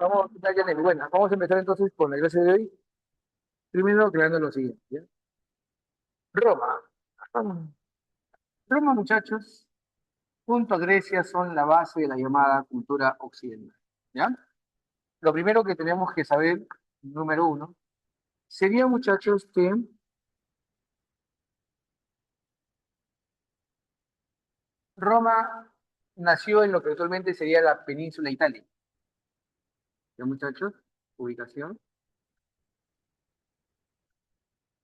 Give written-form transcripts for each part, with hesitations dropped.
Vamos, ya, Janet, bueno, vamos a empezar entonces con la clase de hoy. Primero aclarando lo siguiente, ¿ya? Roma. Ah, Roma, muchachos, junto a Grecia son la base de la llamada cultura occidental, ¿ya? Lo primero que tenemos que saber, número uno, sería, muchachos, que Roma nació en lo que actualmente sería la península itálica, ¿ya, muchachos? Ubicación.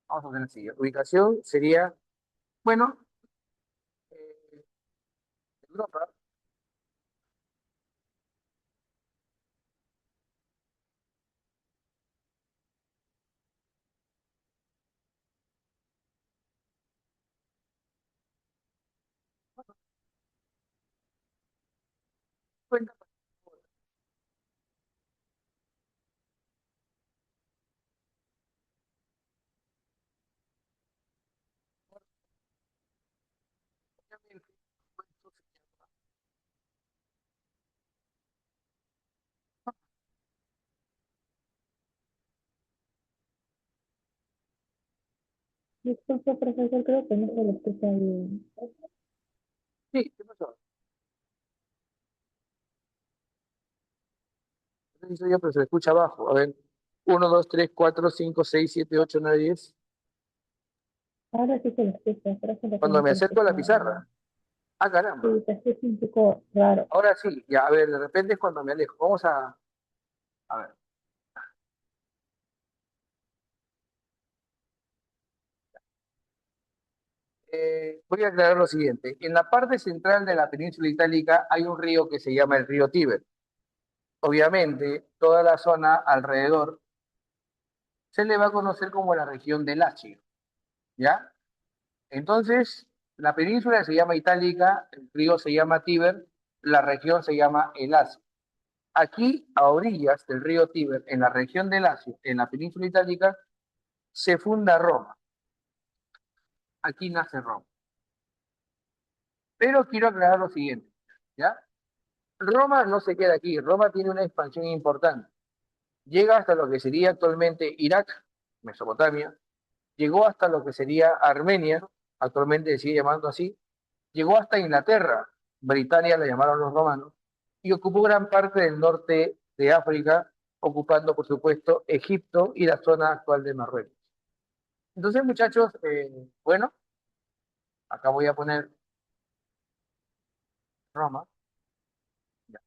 Vamos a hacer así. Ubicación sería, bueno, eh, Europa. Cuenta, obviamente, Disculpe, profesor, creo que no se lo escucha bien. sí, ¿qué pasó? No sé si soy yo, pero se escucha abajo. A ver, uno, 2, 3, 4, 5, 6, 7, 8, 9, 10. Ahora sí se lo escucha, pero hace rato Cuando no me se lo acerco a la escuchaba pizarra. bien. Ah, caramba. Sí, se escucha un poco raro. Ahora sí, ya, a ver, de repente es cuando me alejo. Vamos a ver. Voy a aclarar lo siguiente. En la parte central de la península itálica hay un río que se llama el río Tíber. Obviamente, toda la zona alrededor se le va a conocer como la región del Lacio, ¿ya? Entonces, la península se llama Itálica, el río se llama Tíber, la región se llama el Lacio. Aquí, a orillas del río Tíber, en la región del Lacio, en la península itálica, se funda Roma. Aquí nace Roma. Pero quiero aclarar lo siguiente, ¿ya? Roma no se queda aquí, Roma tiene una expansión importante. Llega hasta lo que sería actualmente Irak, Mesopotamia, llegó hasta lo que sería Armenia, actualmente se sigue llamando así, llegó hasta Inglaterra, Britania la llamaron los romanos, y ocupó gran parte del norte de África, ocupando, por supuesto, Egipto y la zona actual de Marruecos. Entonces, muchachos, bueno, acá voy a poner Roma, ya,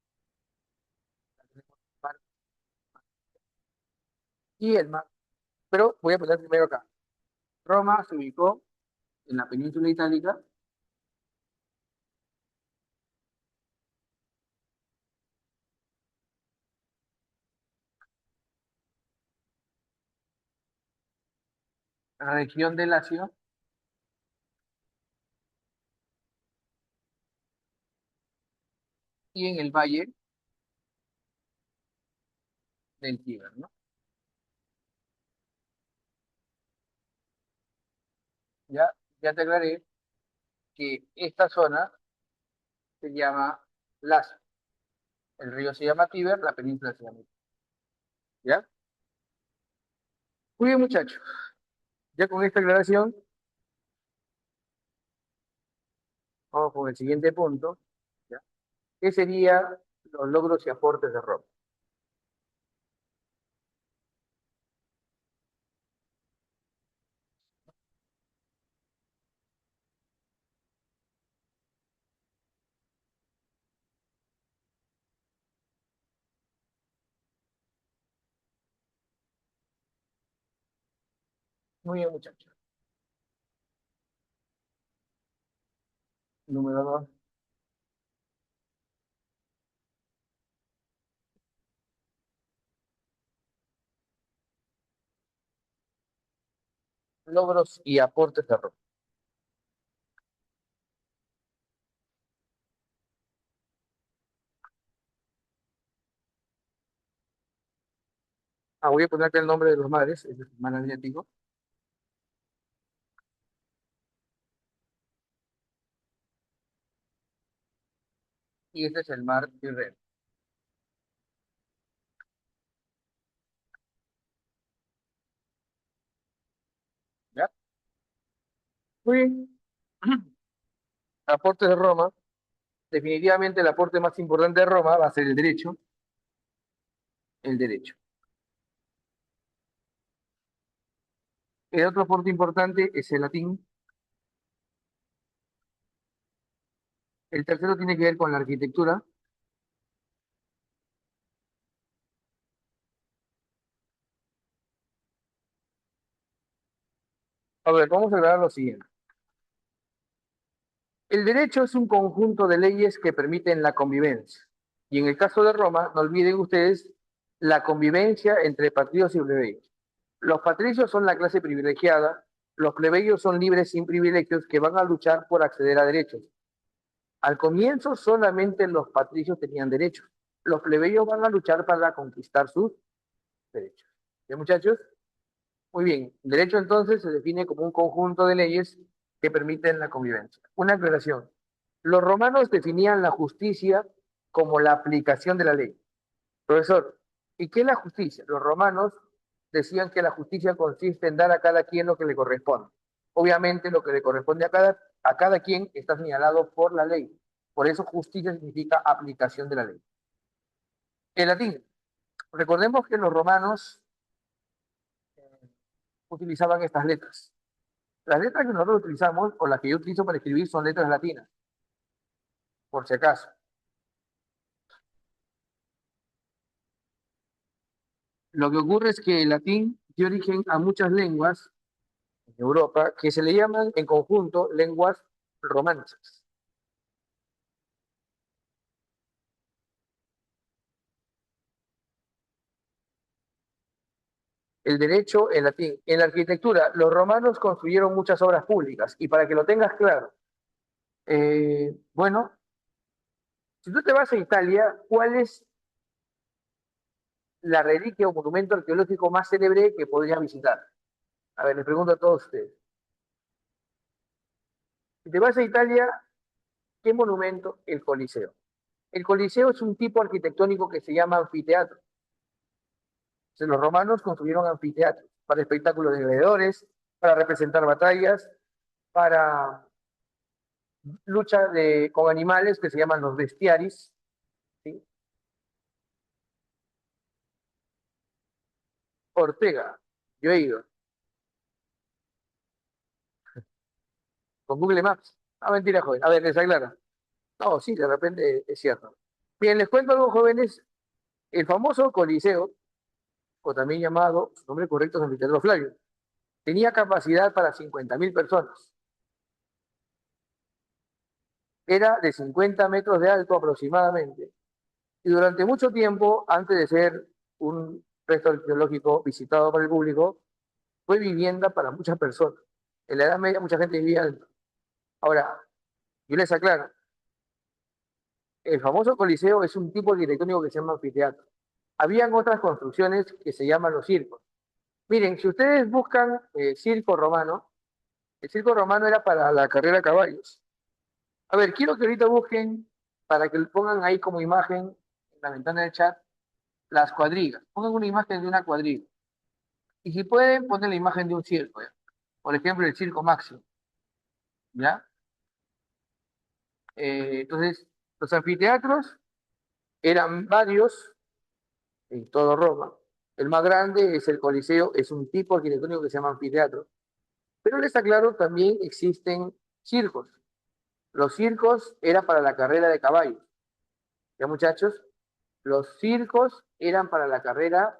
y el mar, pero voy a poner primero acá. Roma se ubicó en la península itálica la región de Lacio y en el valle del Tíber, ¿no? Ya, ya te aclaré que esta zona se llama Lacio. El río se llama Tíber, la península se llama Tíber, ¿ya? Muy bien, muchachos. Ya con esta aclaración, vamos con el siguiente punto, ¿ya? ¿Qué serían los logros y aportes de Roma? Muy bien, muchachos. Número dos, logros y aportes de Roma. Ah, voy a poner acá el nombre de los mares, es el mar Adriático, y este es el mar Tirreno. Muy bien. Aportes de Roma. Definitivamente el aporte más importante de Roma va a ser el derecho. El derecho. El otro aporte importante es el latín. El tercero tiene que ver con la arquitectura. A ver, vamos a hablar lo siguiente. El derecho es un conjunto de leyes que permiten la convivencia. Y en el caso de Roma, no olviden ustedes la convivencia entre patricios y plebeyos. Los patricios son la clase privilegiada, los plebeyos son libres sin privilegios que van a luchar por acceder a derechos. Al comienzo solamente los patricios tenían derechos. Los plebeyos van a luchar para conquistar sus derechos. ¿Bien, muchachos? Muy bien. Derecho entonces se define como un conjunto de leyes que permiten la convivencia. Una aclaración. Los romanos definían la justicia como la aplicación de la ley. Profesor, ¿y qué es la justicia? Los romanos decían que la justicia consiste en dar a cada quien lo que le corresponde. Obviamente lo que le corresponde a cada quien está señalado por la ley. Por eso justicia significa aplicación de la ley. El latín. Recordemos que los romanos utilizaban estas letras. Las letras que nosotros utilizamos, o las que yo utilizo para escribir, son letras latinas, por si acaso. Lo que ocurre es que el latín dio origen a muchas lenguas en Europa que se le llaman en conjunto lenguas romances. El derecho en latín. En la arquitectura, los romanos construyeron muchas obras públicas y para que lo tengas claro, bueno, si tú te vas a Italia, ¿cuál es la reliquia o monumento arqueológico más célebre que podrías visitar? A ver, les pregunto a todos ustedes. Si te vas a Italia, ¿qué monumento? El Coliseo. El Coliseo es un tipo arquitectónico que se llama anfiteatro. Entonces, los romanos construyeron anfiteatros para espectáculos de gladiadores, para representar batallas, para lucha con animales que se llaman los bestiaris, ¿sí? Ortega, yo he ido, con Google Maps. Ah, mentira, joven. A ver, les aclara. No, sí, de repente es cierto. Bien, les cuento algo, jóvenes. El famoso Coliseo, o también llamado, su nombre correcto es Anfiteatro Flavio, tenía capacidad para 50.000 personas. Era de 50 metros de alto aproximadamente. Y durante mucho tiempo, antes de ser un resto arqueológico visitado por el público, fue vivienda para muchas personas. En la Edad Media mucha gente vivía alto. Ahora, yo les aclaro, el famoso Coliseo es un tipo arquitectónico que se llama anfiteatro. Habían otras construcciones que se llaman los circos. Miren, si ustedes buscan circo romano, el circo romano era para la carrera de caballos. A ver, quiero que ahorita busquen, para que lo pongan ahí como imagen en la ventana del chat, las cuadrigas. Pongan una imagen de una cuadriga. Y si pueden, ponen la imagen de un circo, ¿ya? Por ejemplo, el circo Máximo, ¿ya? Entonces, los anfiteatros eran varios en todo Roma. El más grande es el Coliseo, es un tipo arquitectónico que se llama anfiteatro. Pero les aclaro, también existen circos. Los circos eran para la carrera de caballos. ¿Ya, muchachos? Los circos eran para la carrera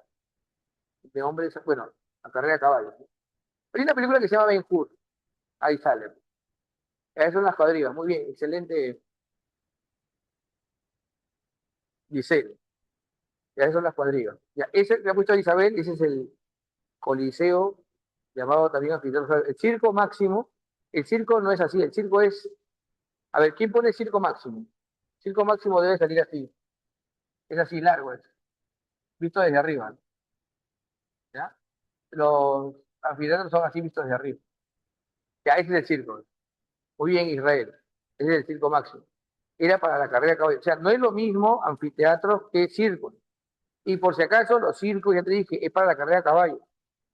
de hombres, bueno, la carrera de caballos. Hay una película que se llama Ben-Hur, ahí sale. Esas son las cuadrigas, muy bien, excelente, Giselle. Ya esas son las cuadrigas. Ya, ese que ha puesto Isabel, ese es el Coliseo, llamado también anfiteatro. O sea, el circo máximo, el circo no es así, el circo es, a ver, ¿quién pone circo máximo? Circo máximo debe salir así, es así largo, visto desde arriba, ¿ya? Los anfiteatros son así vistos desde arriba. Ya, ese es el circo. Muy bien, Israel. Ese es el circo máximo. Era para la carrera de caballo. O sea, no es lo mismo anfiteatro que circo. Y por si acaso, los circos, ya te dije, es para la carrera de caballo.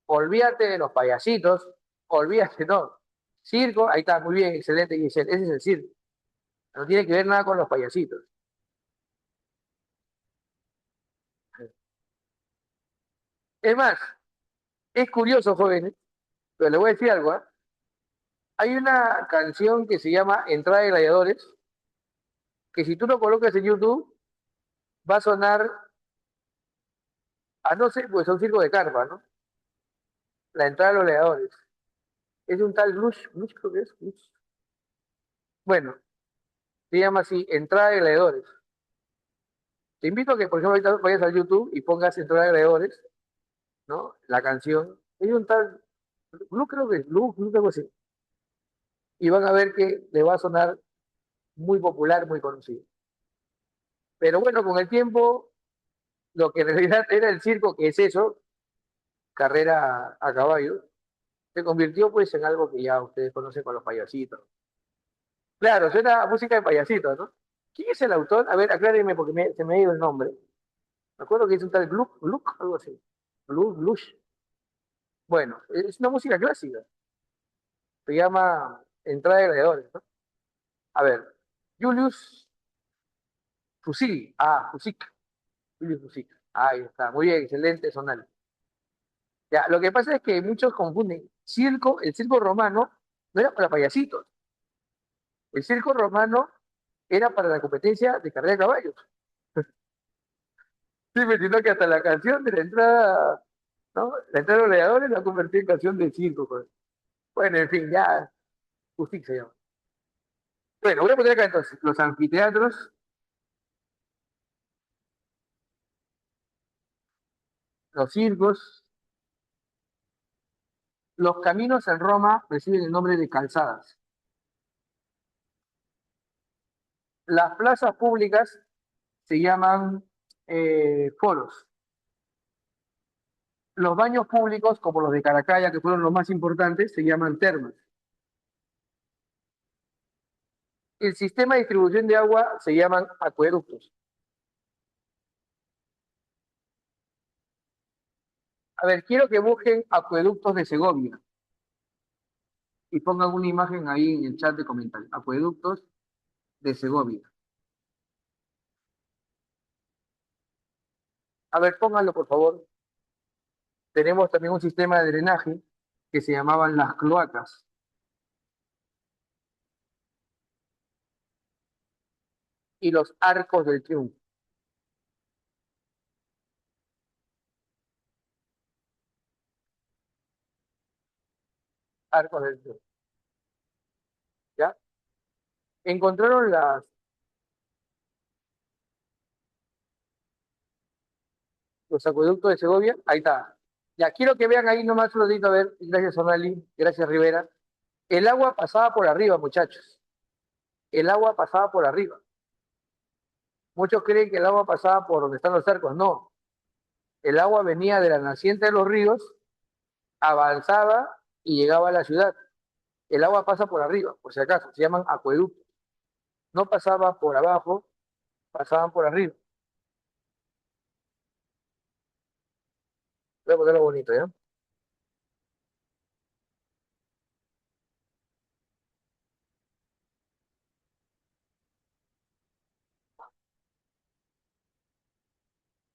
Olvídate de los payasitos, olvídate, no. Circo, ahí está, muy bien, excelente, Giselle. Ese es el circo. No tiene que ver nada con los payasitos. Es más, es curioso, jóvenes, pero le voy a decir algo, ¿ah? Hay una canción que se llama Entrada de Gladiadores, que si tú lo colocas en YouTube, va a sonar, a no ser, pues a un circo de carpa, ¿no? La entrada de los gladiadores. Es de un tal Blush, Blush creo que es, Blush. Bueno, se llama así, Entrada de Gladiadores. Te invito a que, por ejemplo, ahorita vayas a YouTube y pongas Entrada de Gladiadores, ¿no? La canción. Es de un tal, Blue creo que es, Blue, algo así. Y van a ver que le va a sonar muy popular, muy conocido. Pero bueno, con el tiempo, lo que en realidad era el circo, que es eso, carrera a caballo, se convirtió pues en algo que ya ustedes conocen con los payasitos. Claro, suena a música de payasitos, ¿no? ¿Quién es el autor? A ver, aclárenme porque se me ha ido el nombre. Me acuerdo que es un tal Gluck, algo así. Blush. Bueno, es una música clásica. Se llama Entrada de Gladiadores, ¿no? A ver, Julius Fusil. Ah, Fusic. Julius Fusic. Ahí está. Muy bien, excelente, Sonal. Ya, lo que pasa es que muchos confunden. El circo romano no era para payasitos. El circo romano era para la competencia de carrera de caballos. Sí, me entiendo que hasta la canción de la entrada, ¿no? La entrada de los gladiadores la convertí en canción de circo, pues. Bueno, en fin, ya, Fusic se llama. Bueno, voy a poner acá entonces los anfiteatros, los circos, los caminos en Roma reciben el nombre de calzadas. Las plazas públicas se llaman foros. Los baños públicos, como los de Caracalla, que fueron los más importantes, se llaman termas. El sistema de distribución de agua se llaman acueductos. A ver, quiero que busquen acueductos de Segovia y pongan una imagen ahí en el chat de comentarios. Acueductos de Segovia. A ver, pónganlo por favor. Tenemos también un sistema de drenaje que se llamaban las cloacas. Y los arcos del triunfo. Arcos del triunfo. ¿Ya? Encontraron los acueductos de Segovia. Ahí está. Ya, quiero que vean ahí nomás un ratito, a ver. Gracias, Sonali. Gracias, Rivera. El agua pasaba por arriba, muchachos. El agua pasaba por arriba. Muchos creen que el agua pasaba por donde están los cercos. No. El agua venía de la naciente de los ríos, avanzaba y llegaba a la ciudad. El agua pasa por arriba, por si acaso. Se llaman acueductos. No pasaba por abajo, pasaban por arriba. Voy a ponerlo bonito, ¿ya?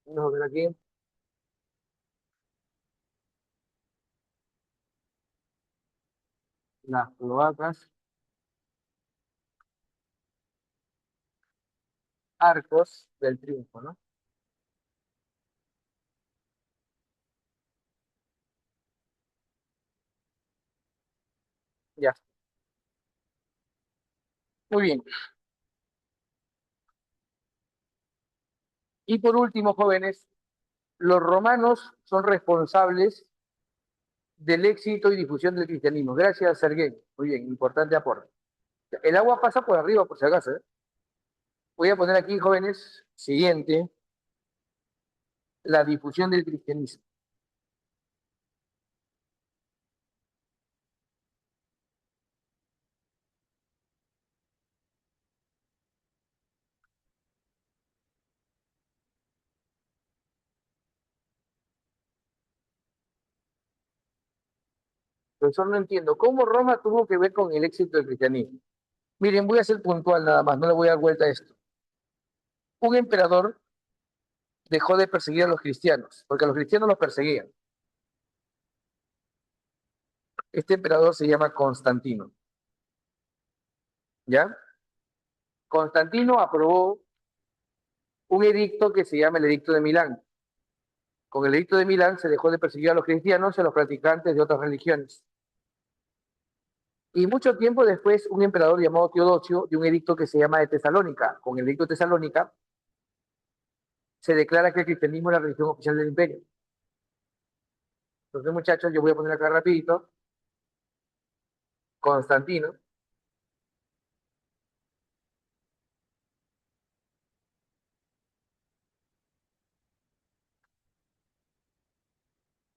Vamos a ver aquí. Las cloacas, arcos del triunfo, ¿no? Ya. Muy bien. Y por último, jóvenes, los romanos son responsables del éxito y difusión del cristianismo. Gracias, Sergei. Muy bien, importante aporte. El agua pasa por arriba, por si acaso, ¿eh? Voy a poner aquí, jóvenes, siguiente, la difusión del cristianismo. profesor, no entiendo. ¿Cómo Roma tuvo que ver con el éxito del cristianismo? Miren, voy a ser puntual nada más, no le voy a dar vuelta a esto. Un emperador dejó de perseguir a los cristianos, porque a los cristianos los perseguían. Este emperador se llama Constantino, ¿ya? Constantino aprobó un edicto que se llama el Edicto de Milán. Con el Edicto de Milán se dejó de perseguir a los cristianos y a los practicantes de otras religiones. Y mucho tiempo después, un emperador llamado Teodosio dio un edicto que se llama de Tesalónica. Con el Edicto de Tesalónica se declara que el cristianismo es la religión oficial del imperio. Entonces, muchachos, yo voy a poner acá rapidito. Constantino,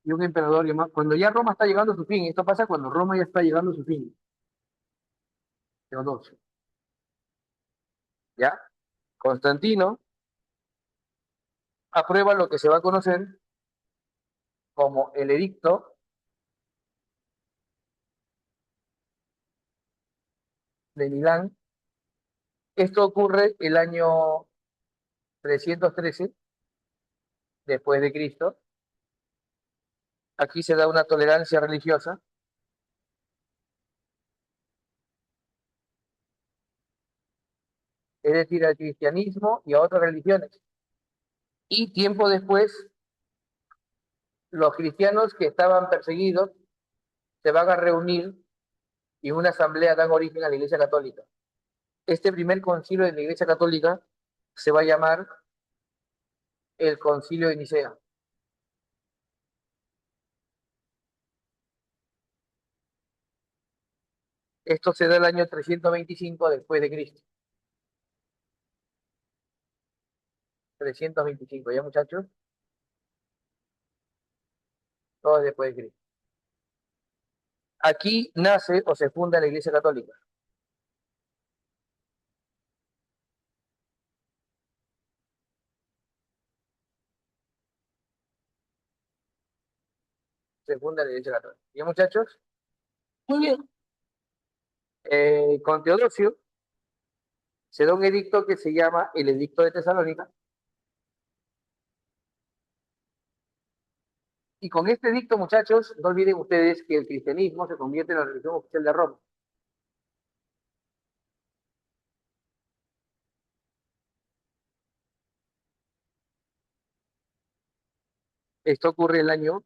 y un emperador llamado, cuando ya Roma está llegando a su fin, esto pasa cuando Roma ya está llegando a su fin, Teodosio, ¿ya? Constantino aprueba lo que se va a conocer como el Edicto de Milán. Esto ocurre el año 313 después de Cristo. Aquí se da una tolerancia religiosa, es decir, al cristianismo y a otras religiones. Y tiempo después, los cristianos que estaban perseguidos se van a reunir y en una asamblea dan origen a la Iglesia Católica. Este primer concilio de la Iglesia Católica se va a llamar el Concilio de Nicea. Esto se da el año 325 después de Cristo. 325, ¿ya muchachos? Todo después de Cristo. Aquí nace o se funda la Iglesia Católica. Se funda la Iglesia Católica. ¿Ya muchachos? Muy bien. Con Teodosio se da un edicto que se llama el Edicto de Tesalónica. Y con este edicto, muchachos, no olviden ustedes que el cristianismo se convierte en la religión oficial de Roma. Esto ocurre en el año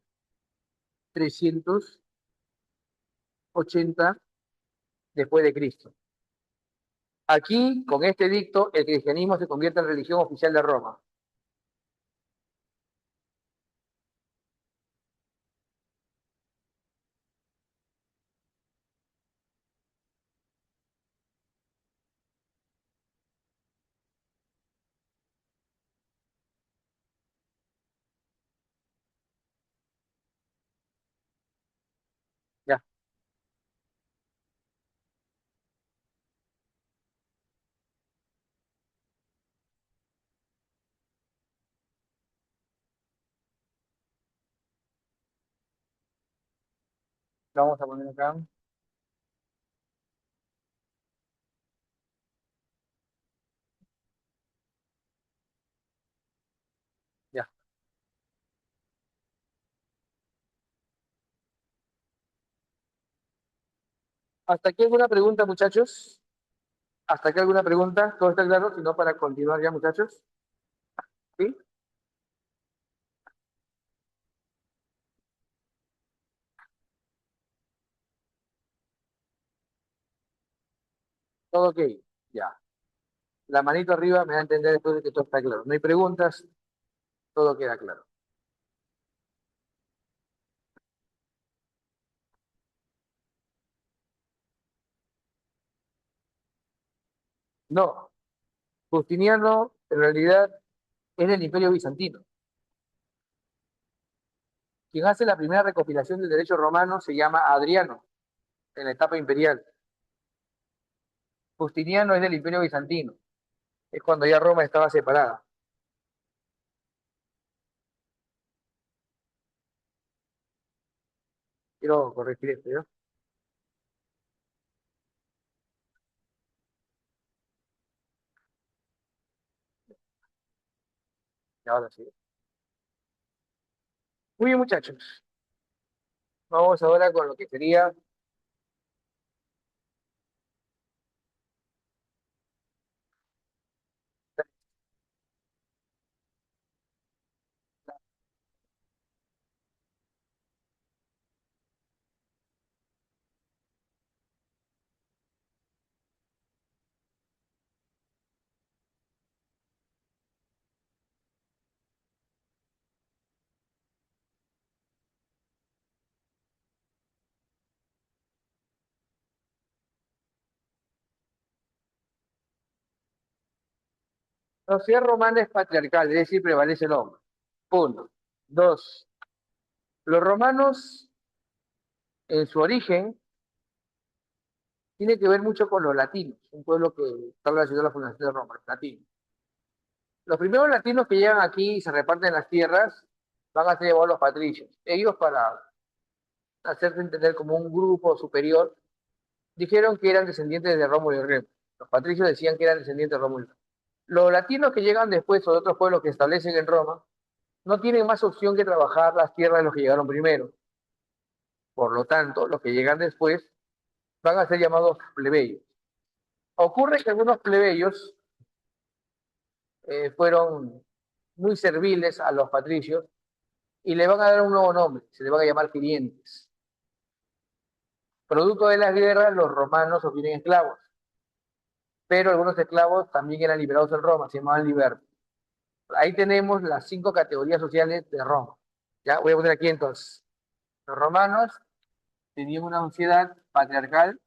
380 después de Cristo. Aquí, con este edicto, el cristianismo se convierte en religión oficial de Roma. Ya, lo vamos a poner acá. Ya. ¿Hasta aquí alguna pregunta, muchachos? ¿Hasta aquí alguna pregunta? ¿Todo está claro? Si no, para continuar ya, muchachos. ¿Sí? ¿Todo ok? Ya. La manito arriba me da a entender después de que todo está claro. No hay preguntas, todo queda claro. No, Justiniano en realidad es del Imperio Bizantino. Quien hace la primera recopilación del derecho romano se llama Adriano, en la etapa imperial. Justiniano es del Imperio Bizantino. Es cuando ya Roma estaba separada. Quiero corregir esto, ¿ya? Y ahora sí. Muy bien, muchachos. Vamos ahora con lo que sería la sociedad romana es patriarcal, es decir, prevalece el hombre. Punto. Dos, los romanos en su origen tiene que ver mucho con los latinos, un pueblo que está relacionado a la fundación de Roma, los latinos. Los primeros latinos que llegan aquí y se reparten las tierras van a ser llamados los patricios. Ellos, para hacerse entender como un grupo superior, dijeron que eran descendientes de Rómulo y Remo. Los patricios decían que eran descendientes de Rómulo y Remo. Los latinos que llegan después o de otros pueblos que establecen en Roma no tienen más opción que trabajar las tierras de los que llegaron primero. Por lo tanto, los que llegan después van a ser llamados plebeyos. Ocurre que algunos plebeyos fueron muy serviles a los patricios y le van a dar un nuevo nombre, se le van a llamar clientes. Producto de las guerras, los romanos obtienen esclavos, pero algunos esclavos también eran liberados en Roma, se llamaban libertos. Ahí tenemos las 5 categorías sociales de Roma. Ya voy a poner aquí entonces. Los romanos tenían una sociedad patriarcal,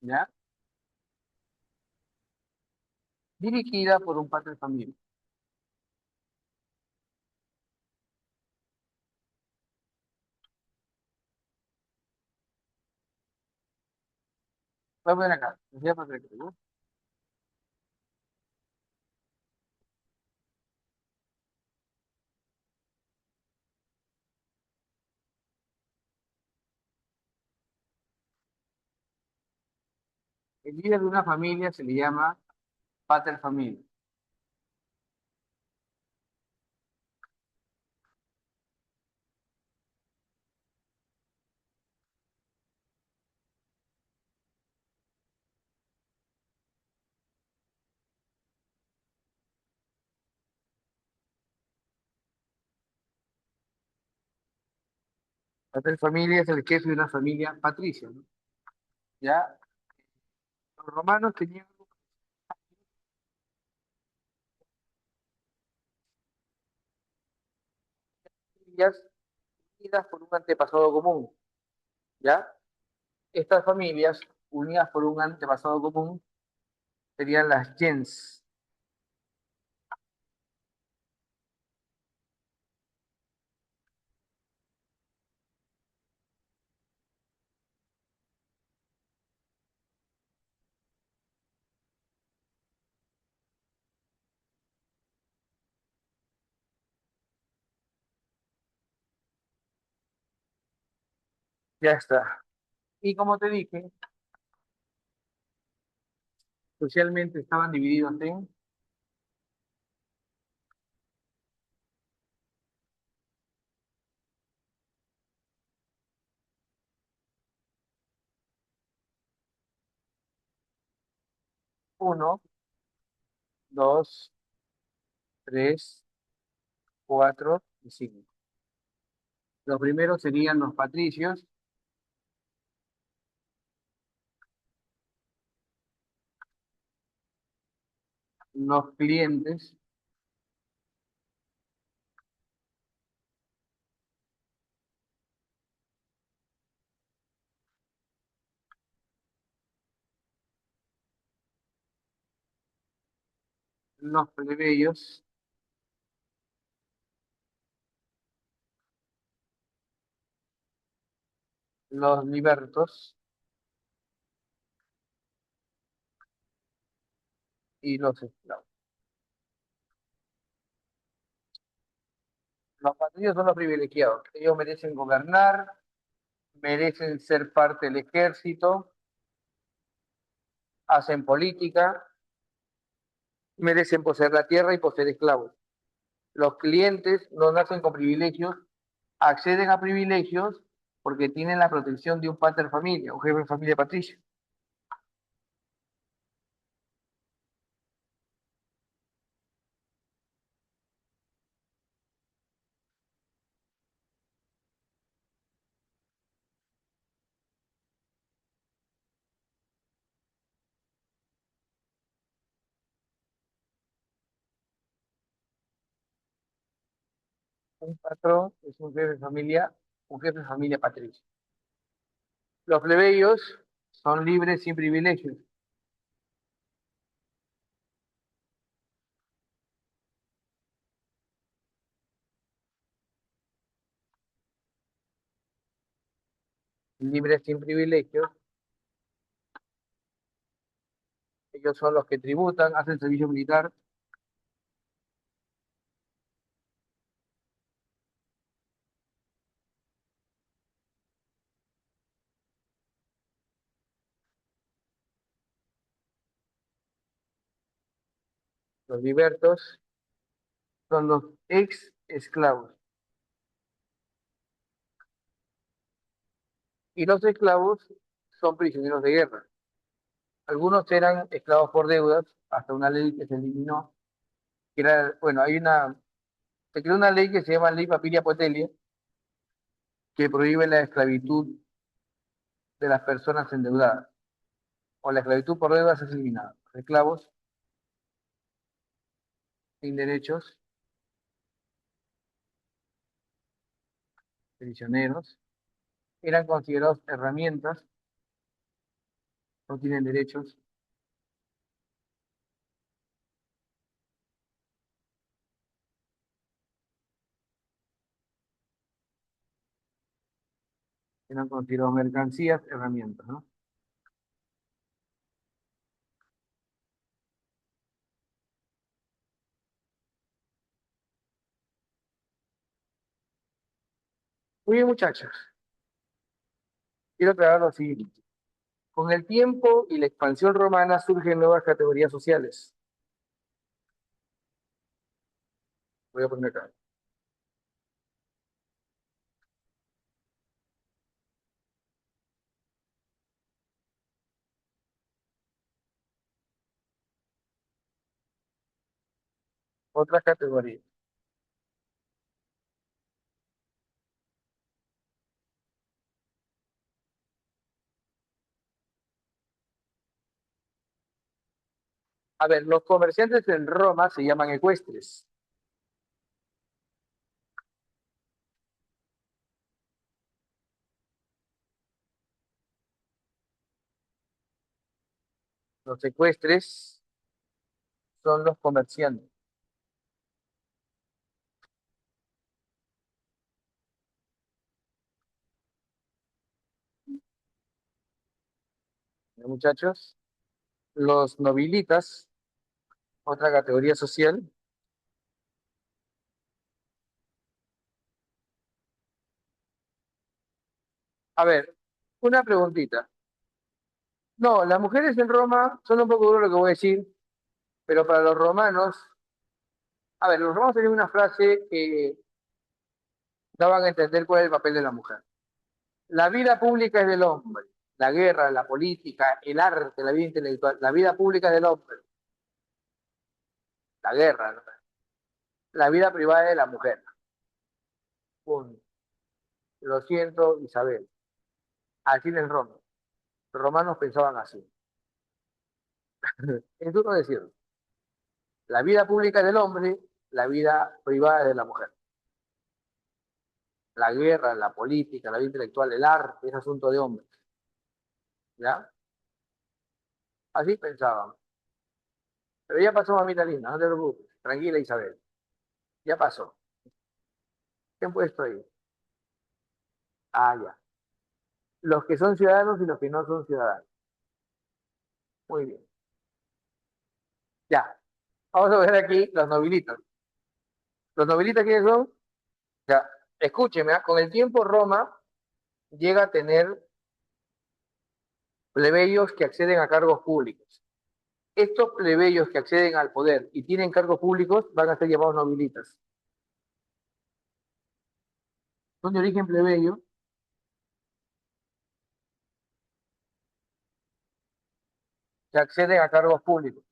¿ya? Dirigida por un padre de familia. Voy a poner acá, sociedad patriarcal, ¿no? El líder de una familia se le llama pater familia. Pater familia es el jefe de una familia patricia, ¿no? Ya los romanos tenían familias unidas por un antepasado común, ¿ya? Estas familias unidas por un antepasado común serían las gens. Ya está. Y como te dije, socialmente estaban divididos en uno, 2, 3, 4 y 5. Los primeros serían los patricios, los clientes, los plebeyos, los libertos y los esclavos. Los patricios son los privilegiados. Ellos merecen gobernar, merecen ser parte del ejército, hacen política, merecen poseer la tierra y poseer esclavos. Los clientes no nacen con privilegios, acceden a privilegios porque tienen la protección de un pater familia, un jefe de familia patricio. Un patrón es un jefe de familia, un jefe de familia patricio. Los plebeyos son libres sin privilegios. Libres sin privilegios, ellos son los que tributan, hacen servicio militar. Los libertos son los ex esclavos. Y los esclavos son prisioneros de guerra. Algunos eran esclavos por deudas, hasta una ley que se eliminó, que era, bueno, se creó una ley que se llama Ley Papiria Poetelia, que prohíbe la esclavitud de las personas endeudadas, o la esclavitud por deudas es eliminada. Los esclavos sin derechos, prisioneros, eran considerados herramientas, no tienen derechos, eran considerados mercancías, herramientas, ¿no? Muy bien, muchachos, quiero aclarar lo siguiente. Con el tiempo y la expansión romana surgen nuevas categorías sociales. Voy a poner acá. Otras categorías. A ver, los comerciantes en Roma se llaman ecuestres. Los ecuestres son los comerciantes. ¿No, muchachos? Los nobilitas, otra categoría social. A ver, una preguntita. No, las mujeres en Roma son un poco duro lo que voy a decir, pero para los romanos, a ver, los romanos tenían una frase que daban a entender cuál es el papel de la mujer. La vida pública es del hombre. La guerra, la política, el arte, la vida intelectual. La vida pública es del hombre. La guerra, ¿no? La vida privada es de la mujer. Punto. Lo siento, Isabel. Así en Roma. Los romanos pensaban así. Es duro decirlo. La vida pública es del hombre, la vida privada es de la mujer. La guerra, la política, la vida intelectual, el arte es asunto de hombres. ¿Ya? Así pensaban. Pero ya pasó, mamita linda, no te preocupes. Tranquila, Isabel. Ya pasó. ¿Qué han puesto ahí? Ah, ya. Los que son ciudadanos y los que no son ciudadanos. Muy bien. Ya. Vamos a ver aquí los nobilitos. ¿Los nobilitos quiénes son? Ya, escúcheme, ¿ah? Con el tiempo Roma llega a tener plebeyos que acceden a cargos públicos. Estos plebeyos que acceden al poder y tienen cargos públicos van a ser llamados nobilitas. Son de origen plebeyo que acceden a cargos públicos.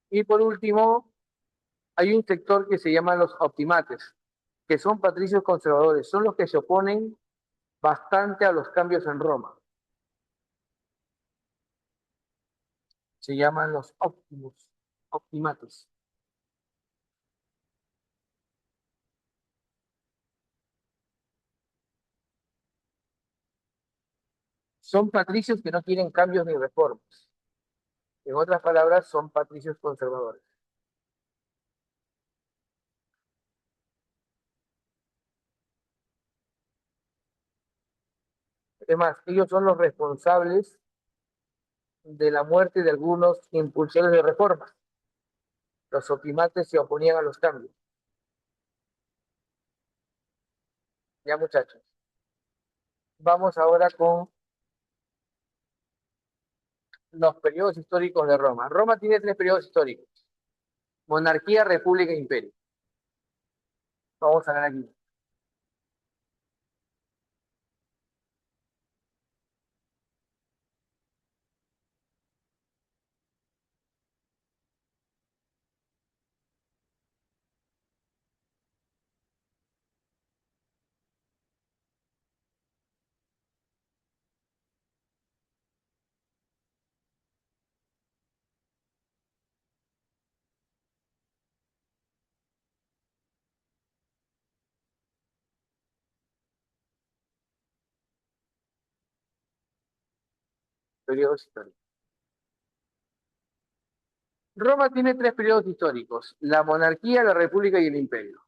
Y por último, hay un sector que se llama los optimates, que son patricios conservadores, son los que se oponen bastante a los cambios en Roma. Se llaman los optimus, optimates. Son patricios que no quieren cambios ni reformas. En otras palabras, son patricios conservadores. Además, ellos son los responsables de la muerte de algunos impulsores de reformas. Los optimates se oponían a los cambios. Ya, muchachos. Vamos ahora con los periodos históricos de Roma. Roma tiene tres periodos históricos: monarquía, república e imperio. Vamos a ver aquí. Periodos históricos. Roma tiene tres periodos históricos: la monarquía, la república y el imperio.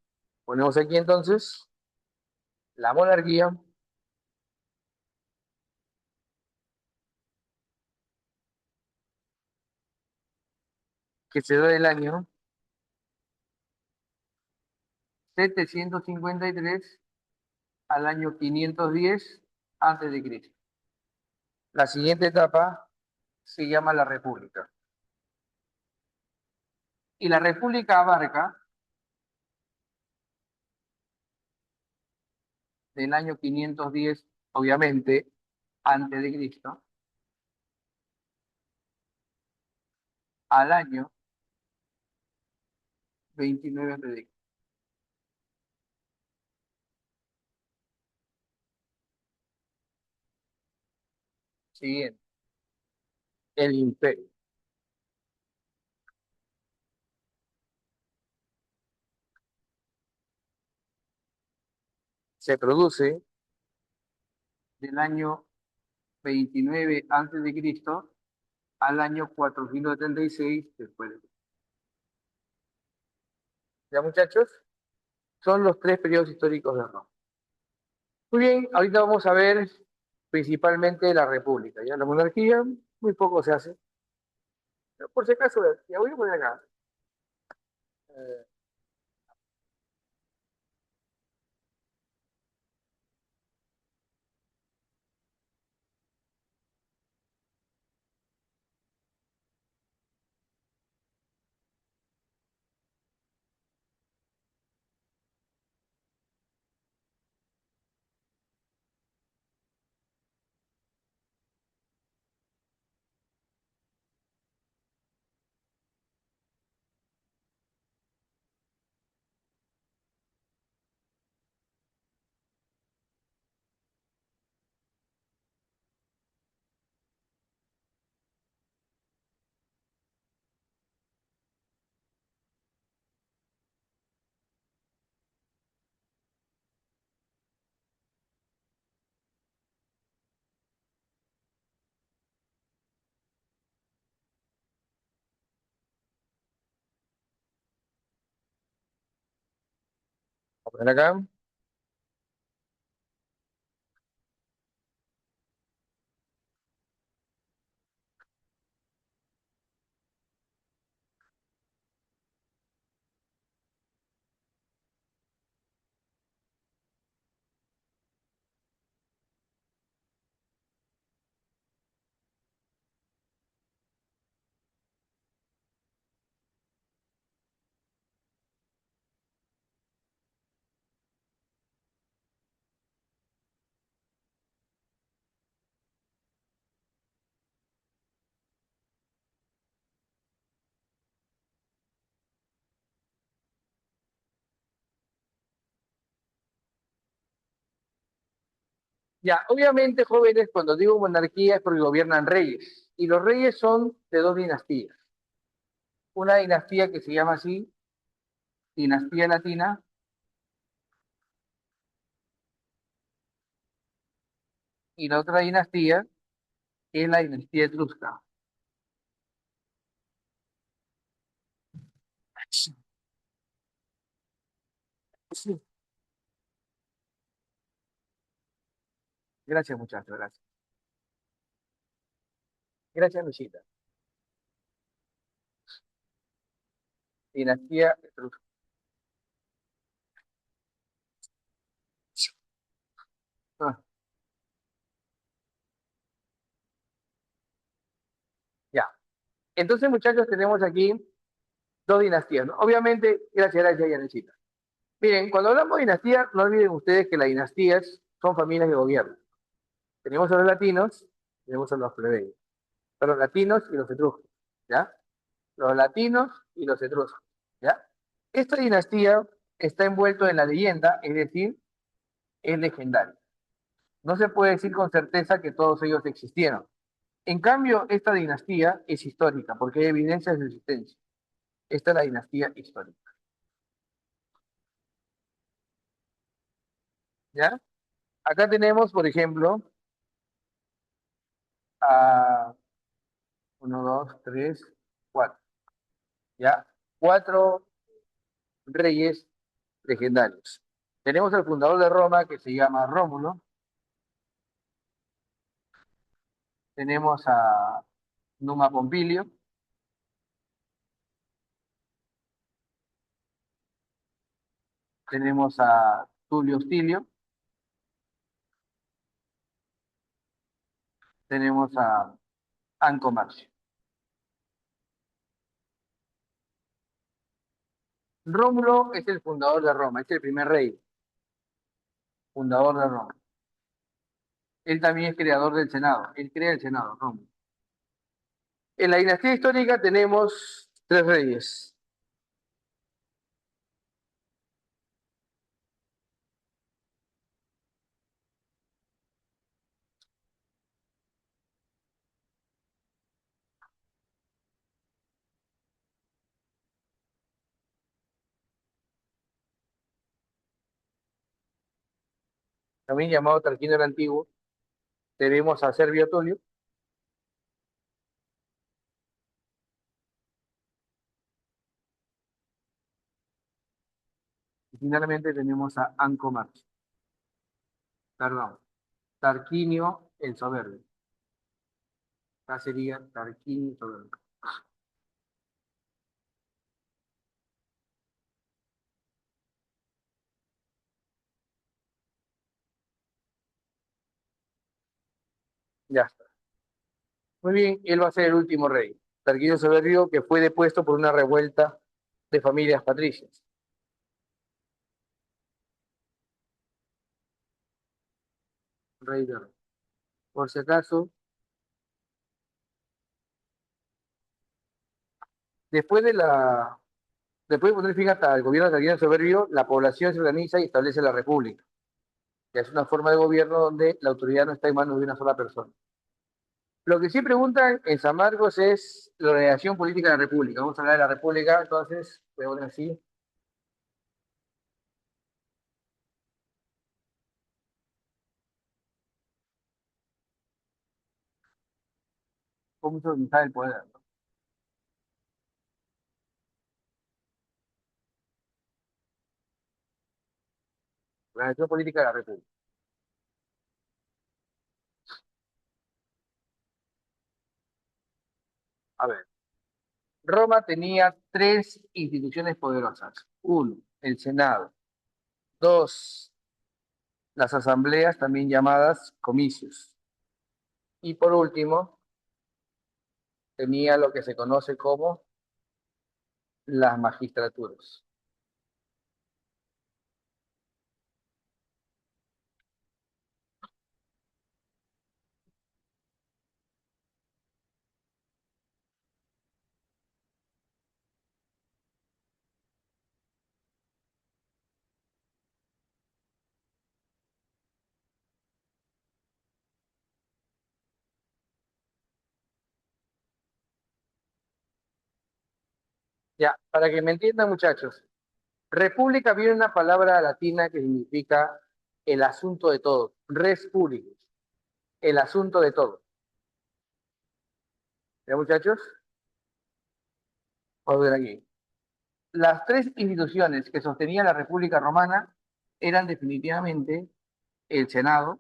Ponemos aquí entonces la monarquía, que se da del año 753 al año 510 antes de Cristo. La siguiente etapa se llama la república. Y la república abarca del año 510, obviamente, antes de Cristo, al año 29 antes de Cristo. Siguiente, el imperio. Se produce del año 29 antes de Cristo al año 476 después de Cristo. ¿Ya, muchachos? Son los tres periodos históricos de Roma. Muy bien, ahorita vamos a ver principalmente la república. Ya la monarquía, muy poco se hace. Pero por si acaso, ya voy a poner acá. Eh, Voy a poner acá. Ya, obviamente, jóvenes, cuando digo monarquía es porque gobiernan reyes. Y los reyes son de dos dinastías. Una dinastía que se llama así, dinastía latina, y la otra dinastía es la dinastía etrusca. Sí. Gracias, muchachos, gracias. Gracias, Luisita. Dinastía etrusca. Ah, ya. Entonces, muchachos, tenemos aquí dos dinastías, ¿no? Obviamente, gracias, Yanecita. Miren, cuando hablamos de dinastía, no olviden ustedes que las dinastías son familias de gobierno. Tenemos a los latinos, tenemos a los plebeyos. A los latinos y los etruscos, ¿ya? Los latinos y los etruscos, ¿ya? Esta dinastía está envuelto en la leyenda, es decir, es legendaria. No se puede decir con certeza que todos ellos existieron. En cambio, esta dinastía es histórica porque hay evidencia de su existencia. Esta es la dinastía histórica, ¿ya? Acá tenemos, por ejemplo, a uno, dos, tres, cuatro, ¿ya? Cuatro reyes legendarios. Tenemos al fundador de Roma que se llama Rómulo, tenemos a Numa Pompilio, tenemos a Tulio Hostilio, tenemos a Anco Marcio. Rómulo es el fundador de Roma, es el primer rey, fundador de Roma. Él también es creador del Senado, él crea el Senado, Rómulo. En la dinastía histórica tenemos tres reyes. También llamado Tarquinio el Antiguo, tenemos a Servio Tulio, y finalmente tenemos a Anco Marcio, perdón, Tarquinio el Soberbio. Acá sería Tarquinio el Soberbio. Ya está. Muy bien, él va a ser el último rey. Tarquinio el Soberbio, que fue depuesto por una revuelta de familias patricias. Rey de Roma. Por si acaso, después de la, después de poner fin hasta el gobierno de Tarquinio el Soberbio, la población se organiza y establece la república, que es una forma de gobierno donde la autoridad no está en manos de una sola persona. Lo que sí preguntan en San Marcos es la organización política de la República. Vamos a hablar de la República, entonces, voy a poner así. ¿Cómo se organiza el poder? ¿No? Organización política de la República. A ver, Roma tenía tres instituciones poderosas. Uno, el Senado. Dos, las asambleas, también llamadas comicios. Y por último, tenía lo que se conoce como las magistraturas. Ya, para que me entiendan, muchachos. República viene una palabra latina que significa el asunto de todo. Res publicus, el asunto de todo. ¿Ya, muchachos? Vamos a ver aquí. Las tres instituciones que sostenían la República Romana eran definitivamente el Senado,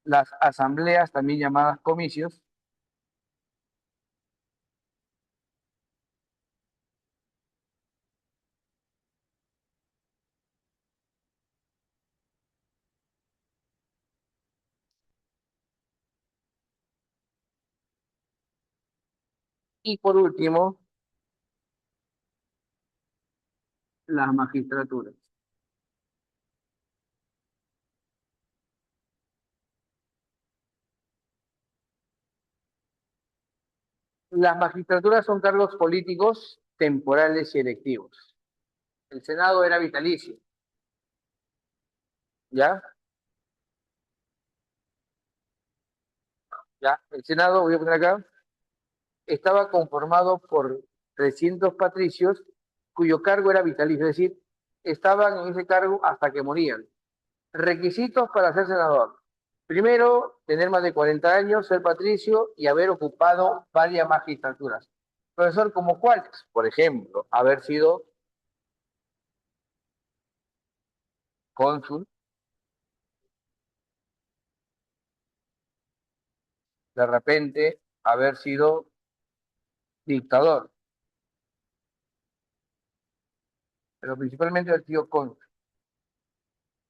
las asambleas, también llamadas comicios, y por último, las magistraturas. Las magistraturas son cargos políticos, temporales y electivos. El Senado era vitalicio, ¿ya? ¿Ya? El Senado, voy a poner acá, estaba conformado por 300 patricios cuyo cargo era vitalicio, es decir, estaban en ese cargo hasta que morían. Requisitos para ser senador. Primero, tener más de 40 años, ser patricio y haber ocupado varias magistraturas. Profesor, ¿como cuáles? Por ejemplo, haber sido cónsul, de repente haber sido dictador, pero principalmente haber sido cónsul,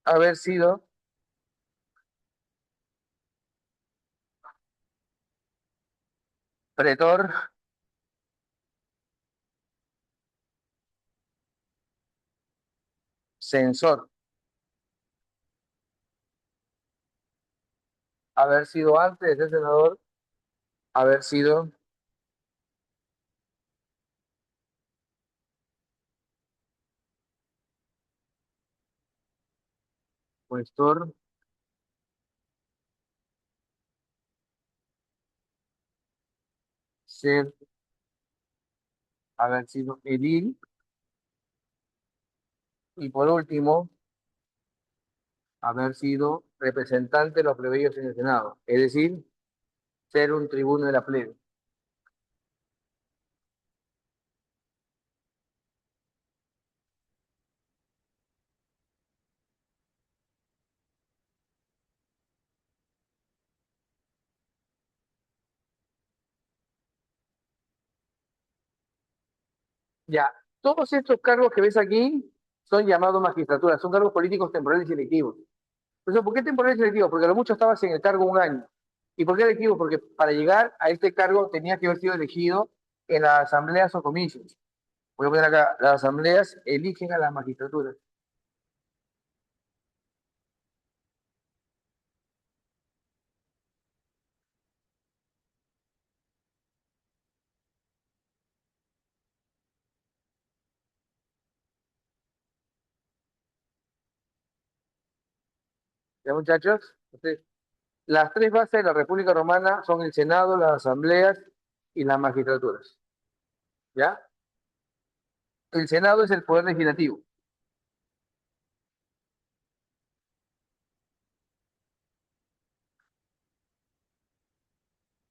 haber sido pretor, censor, haber sido antes de ser senador, haber sido cuestor, ser, haber sido edil y por último, haber sido representante de los plebeyos en el Senado, es decir, ser un tribuno de la plebe. Ya, todos estos cargos que ves aquí son llamados magistraturas, son cargos políticos temporales y selectivos. ¿Por qué temporales y selectivos? Porque a lo mucho estabas en el cargo un año. ¿Y por qué electivo? Porque para llegar a este cargo tenía que haber sido elegido en las asambleas o comicios. Voy a poner acá, las asambleas eligen a las magistraturas. ¿Ya, muchachos? Entonces, las tres bases de la República Romana son el Senado, las asambleas y las magistraturas. ¿Ya? El Senado es el poder legislativo.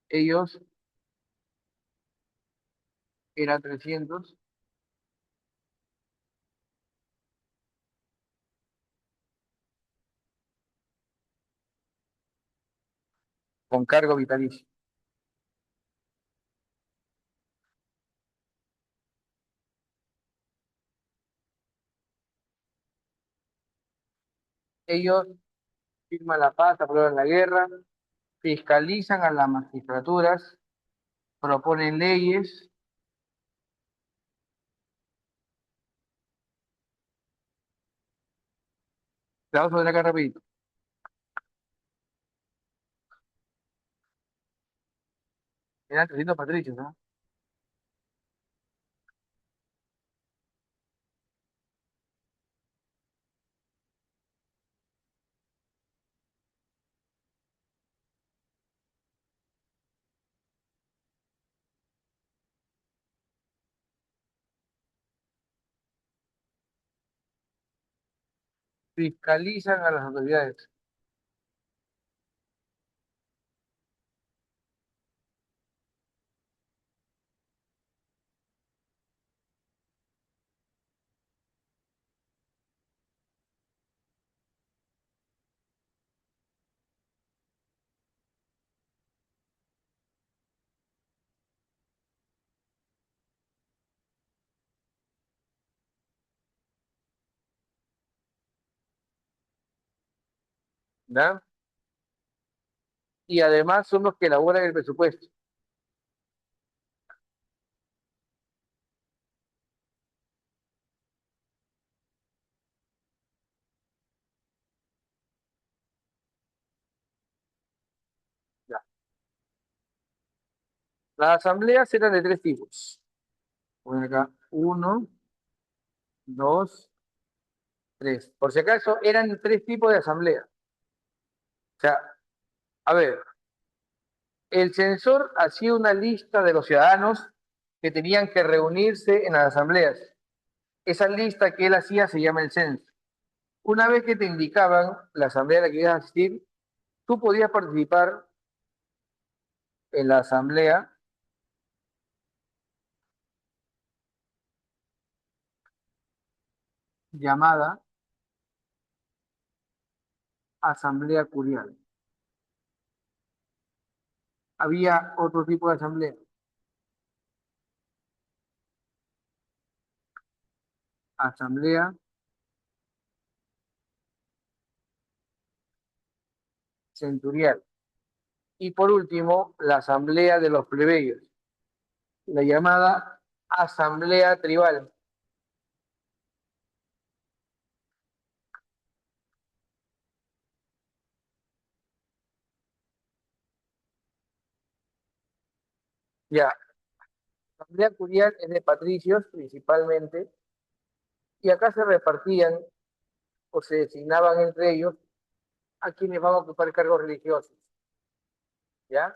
Ellos eran 300 con cargo vitalicio. Ellos firman la paz, aprueban la guerra, fiscalizan a las magistraturas, proponen leyes. Te vamos a poner acá rapidito. Eran 300 patricios, ¿no? fiscalizan a las autoridades. ¿Ya? Y además son los que elaboran el presupuesto. ¿Ya? Las asambleas eran de tres tipos. Ponen acá, uno, dos, tres. Por si acaso, eran tres tipos de asamblea. O sea, a ver, el censor hacía una lista de los ciudadanos que tenían que reunirse en las asambleas. Esa lista que él hacía se llama el censo. Una vez que te indicaban la asamblea a la que ibas a asistir, tú podías participar en la asamblea llamada asamblea curial. Había otro tipo de asamblea, asamblea centurial. Y por último, la asamblea de los plebeyos, la llamada asamblea tribal. Ya, la asamblea curial es de patricios principalmente, y acá se repartían o se designaban entre ellos a quienes van a ocupar cargos religiosos, ¿ya?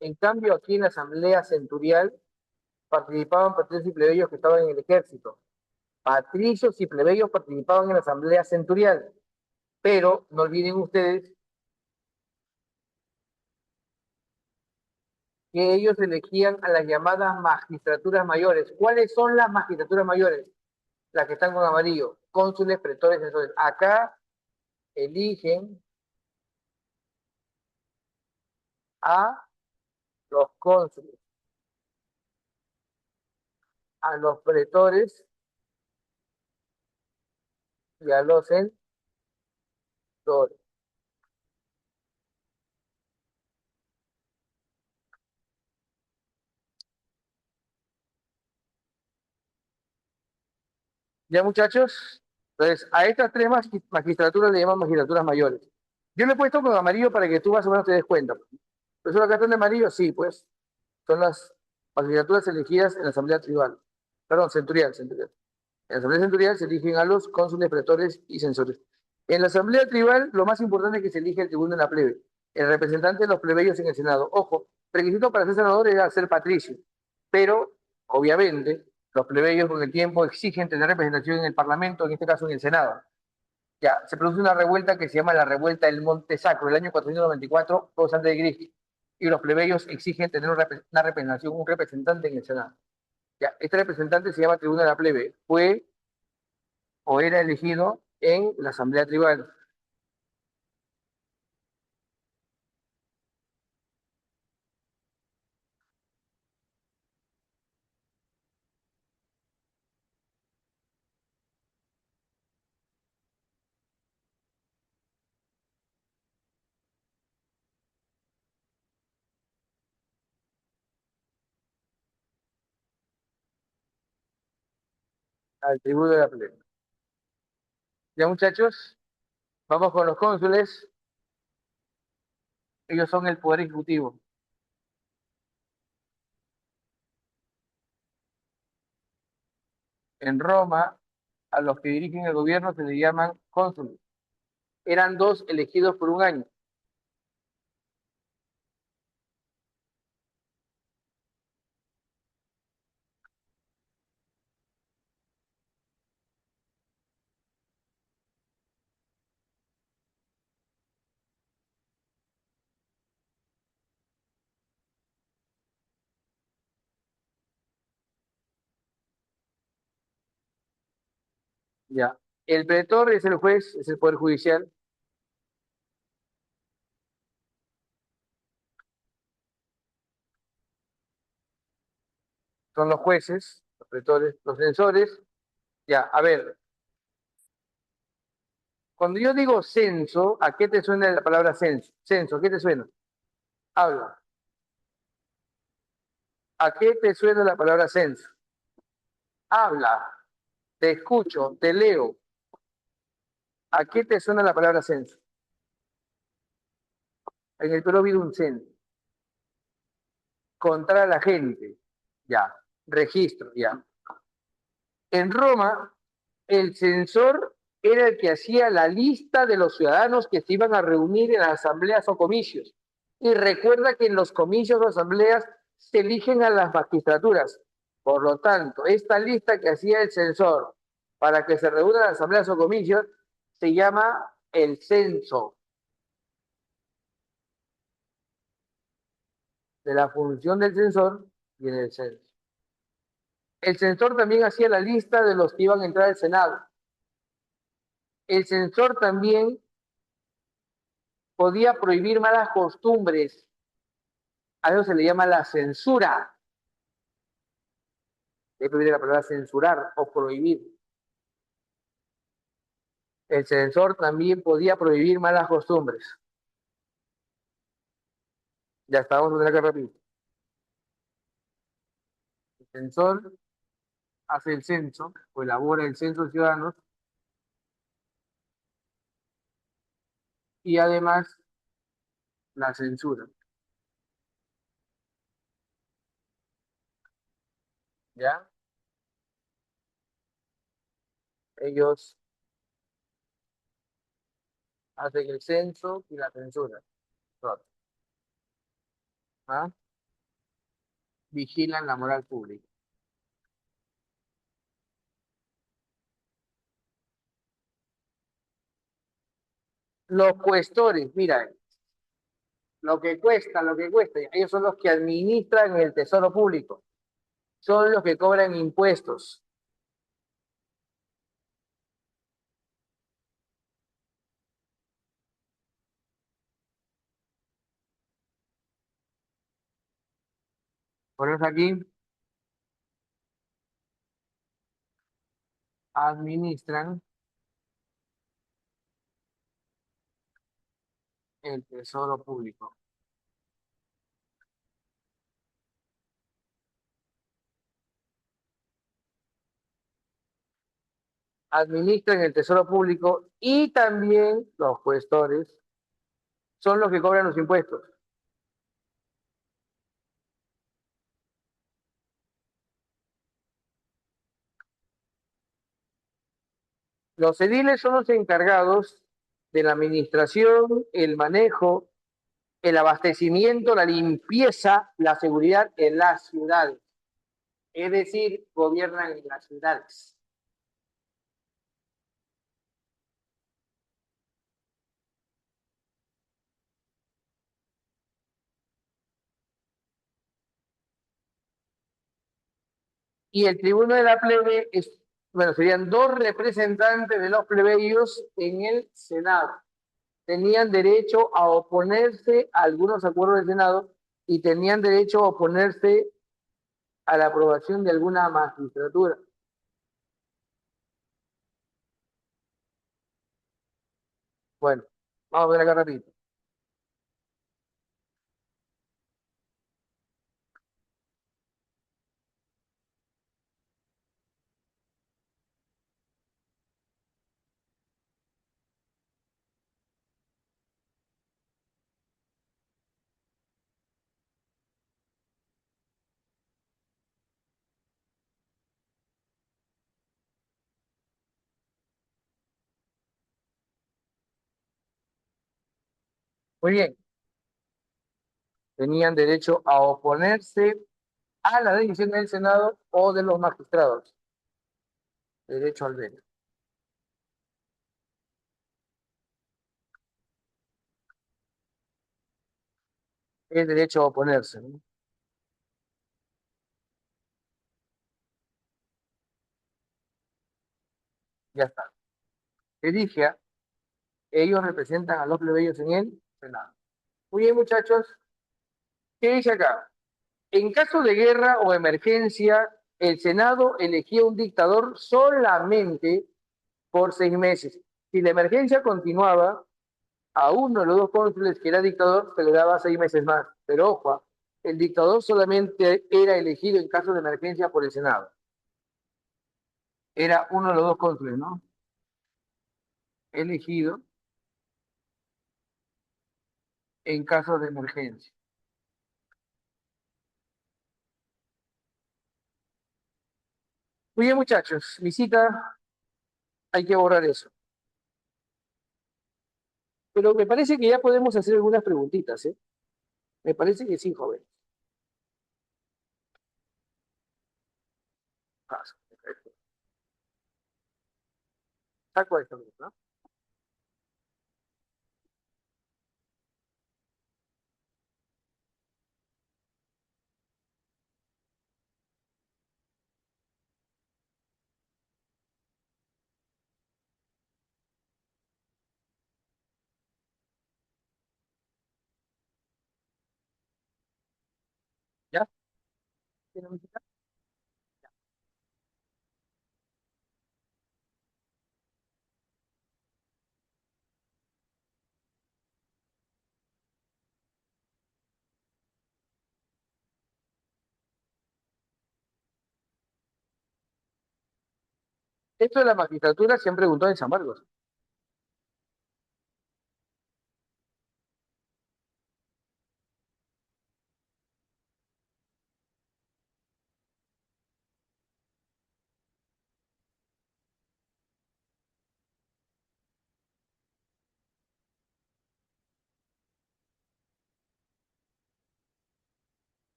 En cambio, aquí en la asamblea centurial participaban patricios y plebeyos que estaban en el ejército. Patricios y plebeyos participaban en la asamblea centurial, pero no olviden ustedes que ellos elegían a las llamadas magistraturas mayores. ¿Cuáles son las magistraturas mayores? Las que están con amarillo, cónsules, pretores, censores. Acá eligen a los cónsules, a los pretores y a los censores. ¿Ya, muchachos? Entonces, a estas tres magistraturas le llaman magistraturas mayores. Yo le he puesto con amarillo para que tú más o menos te des cuenta. ¿Pero acá están de amarillo? Sí, pues. Son las magistraturas elegidas en la Asamblea Tribal. Perdón, centurial, centurial. En la Asamblea Centurial se eligen a los cónsules, pretores y censores. En la Asamblea Tribal, lo más importante es que se elige el tribuno de la plebe, el representante de los plebeyos en el Senado. Ojo, requisito para ser senador era ser patricio, pero obviamente los plebeyos con el tiempo exigen tener representación en el Parlamento, en este caso en el Senado. Ya, se produce una revuelta que se llama la revuelta del Monte Sacro, el año 494, todos antes de Cristo, y los plebeyos exigen tener una representación, un representante en el Senado. Ya, este representante se llama tribuno de la plebe, fue o era elegido en la asamblea tribal, al tribuno de la plebe. Ya, muchachos, vamos con los cónsules. Ellos son el poder ejecutivo. En Roma, a los que dirigen el gobierno se les llaman cónsules. Eran dos elegidos por un año. Ya. El pretor es el juez, es el poder judicial. Son los jueces, los pretores, los censores. Ya, a ver, cuando yo digo censo, ¿a qué te suena la palabra censo? Censo, ¿a qué te suena? Habla. ¿A qué te suena la palabra censo? Habla, te escucho, te leo. ¿A qué te suena la palabra censo? En el Perú ha habido un censo. Contra la gente, ya. Registro, ya. En Roma, el censor era el que hacía la lista de los ciudadanos que se iban a reunir en las asambleas o comicios. Y recuerda que en los comicios o asambleas se eligen a las magistraturas. Por lo tanto, esta lista que hacía el censor para que se reúnan las asambleas o comicios se llama el censo. De la función del censor viene el censo. El censor también hacía la lista de los que iban a entrar al Senado. El censor también podía prohibir malas costumbres. A eso se le llama la censura. De prohibir la palabra censurar o prohibir. El censor también podía prohibir malas costumbres. Ya está, vamos a tener que repetir. El censor hace el censo o elabora el censo de ciudadanos y además la censura. ¿Ya? Ellos hacen el censo y la censura. ¿Ah? Vigilan la moral pública. Los cuestores, mira, lo que cuesta, ellos son los que administran el tesoro público, son los que cobran impuestos. Por eso aquí administran el tesoro público. Administran el tesoro público y también los cuestores son los que cobran los impuestos. Los ediles son los encargados de la administración, el manejo, el abastecimiento, la limpieza, la seguridad en las ciudades. Es decir, gobiernan en las ciudades. Y el tribuno de la plebe es, bueno, serían dos representantes de los plebeyos en el Senado. Tenían derecho a oponerse a algunos acuerdos del Senado y tenían derecho a oponerse a la aprobación de alguna magistratura. Bueno, vamos a ver acá rapidito. Muy bien, tenían derecho a oponerse a la decisión del Senado o de los magistrados. Derecho al veto. El derecho a oponerse, ¿no? Ya está. Elige, ellos representan a los plebeyos en el Senado. Muy bien, muchachos. ¿Qué dice acá? En caso de guerra o emergencia, el Senado elegía un dictador solamente por 6 meses. Si la emergencia continuaba, a uno de los dos cónsules que era dictador se le daba 6 meses más. Pero ojo, el dictador solamente era elegido en caso de emergencia por el Senado. Era uno de los dos cónsules, ¿no? Elegido en caso de emergencia. Muy bien, muchachos, mi cita, hay que borrar eso. Pero me parece que ya podemos hacer algunas preguntitas, ¿eh? Me parece que sí, joven. Paso, perfecto. Saco esto, ¿no? ¿Ya? ¿Tiene mi cita? Esto de la magistratura se han preguntado en San Marcos.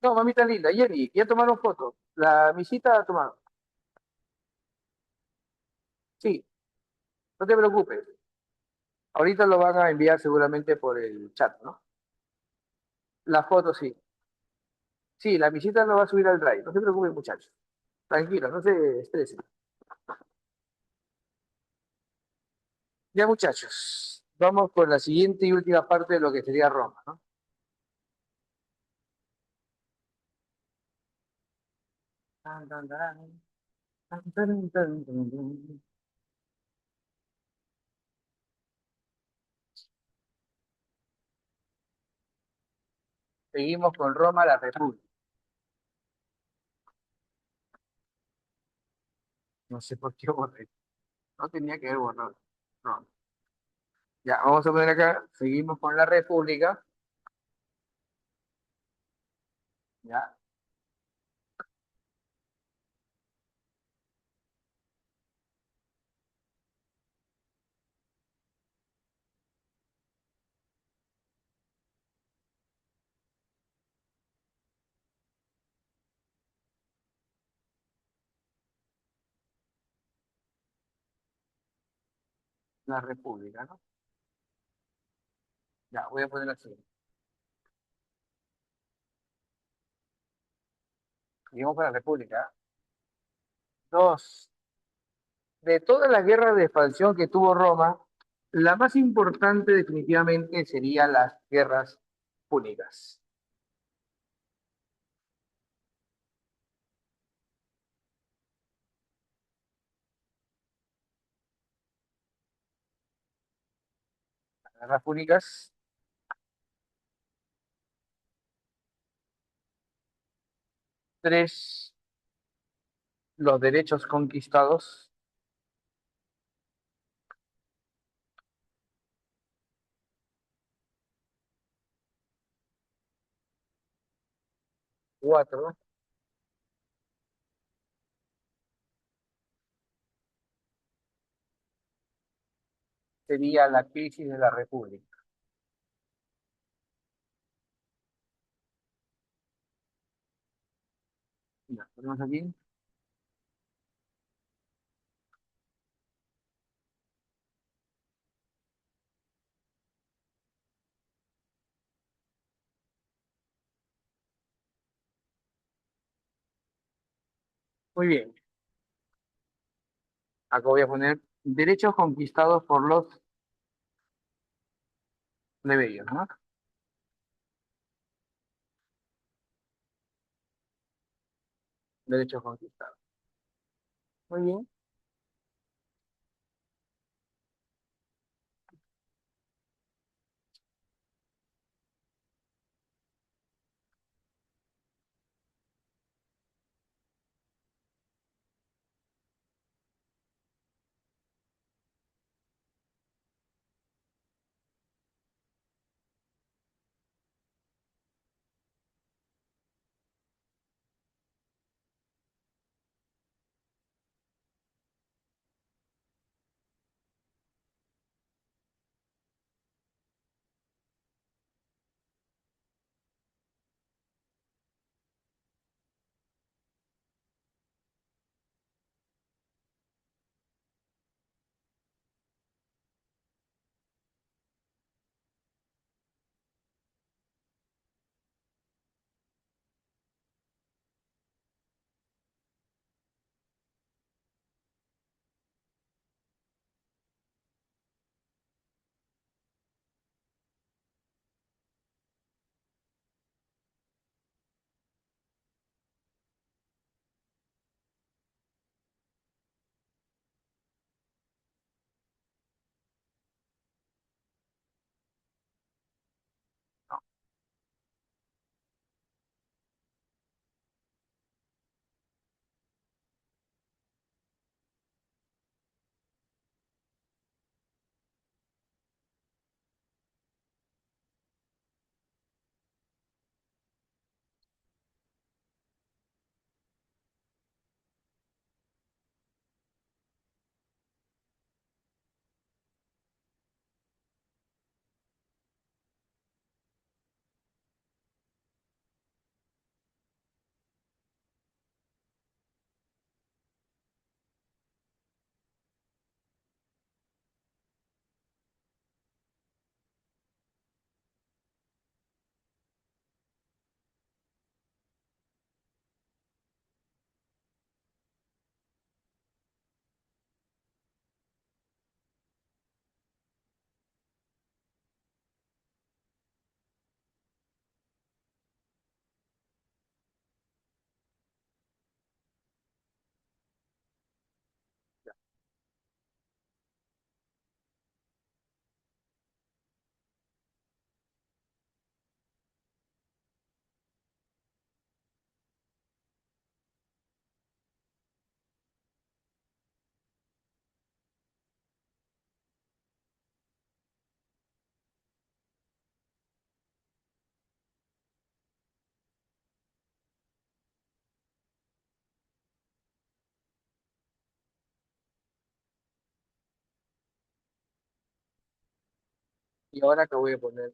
No, mamita linda, Jenny, ya tomaron fotos. La visita ha tomado. Sí, no te preocupes. Ahorita lo van a enviar seguramente por el chat, ¿no? La foto sí. Sí, la visita lo va a subir al Drive. No se preocupen, muchachos. Tranquilo, no se estresen. Ya, muchachos. Vamos con la siguiente y última parte de lo que sería Roma, ¿no? Tan, tan, tan, tan, tan, tan, tan, tan. Seguimos con Roma, la República. No sé por qué borré. No tenía que haber borrado. No. Ya, vamos a poner acá. Seguimos con la República. Ya, la República, ¿no? Ya, voy a poner así. Seguimos con la República. Dos. De todas las guerras de expansión que tuvo Roma, la más importante definitivamente serían las guerras púnicas. Las guerras púnicas, tres, los derechos conquistados, cuatro, sería la crisis de la República. Ya, ponemos aquí. Muy bien. Acá voy a poner derechos conquistados por los plebeyos, ¿no? Derechos conquistados. Muy bien. Y ahora que voy a poner,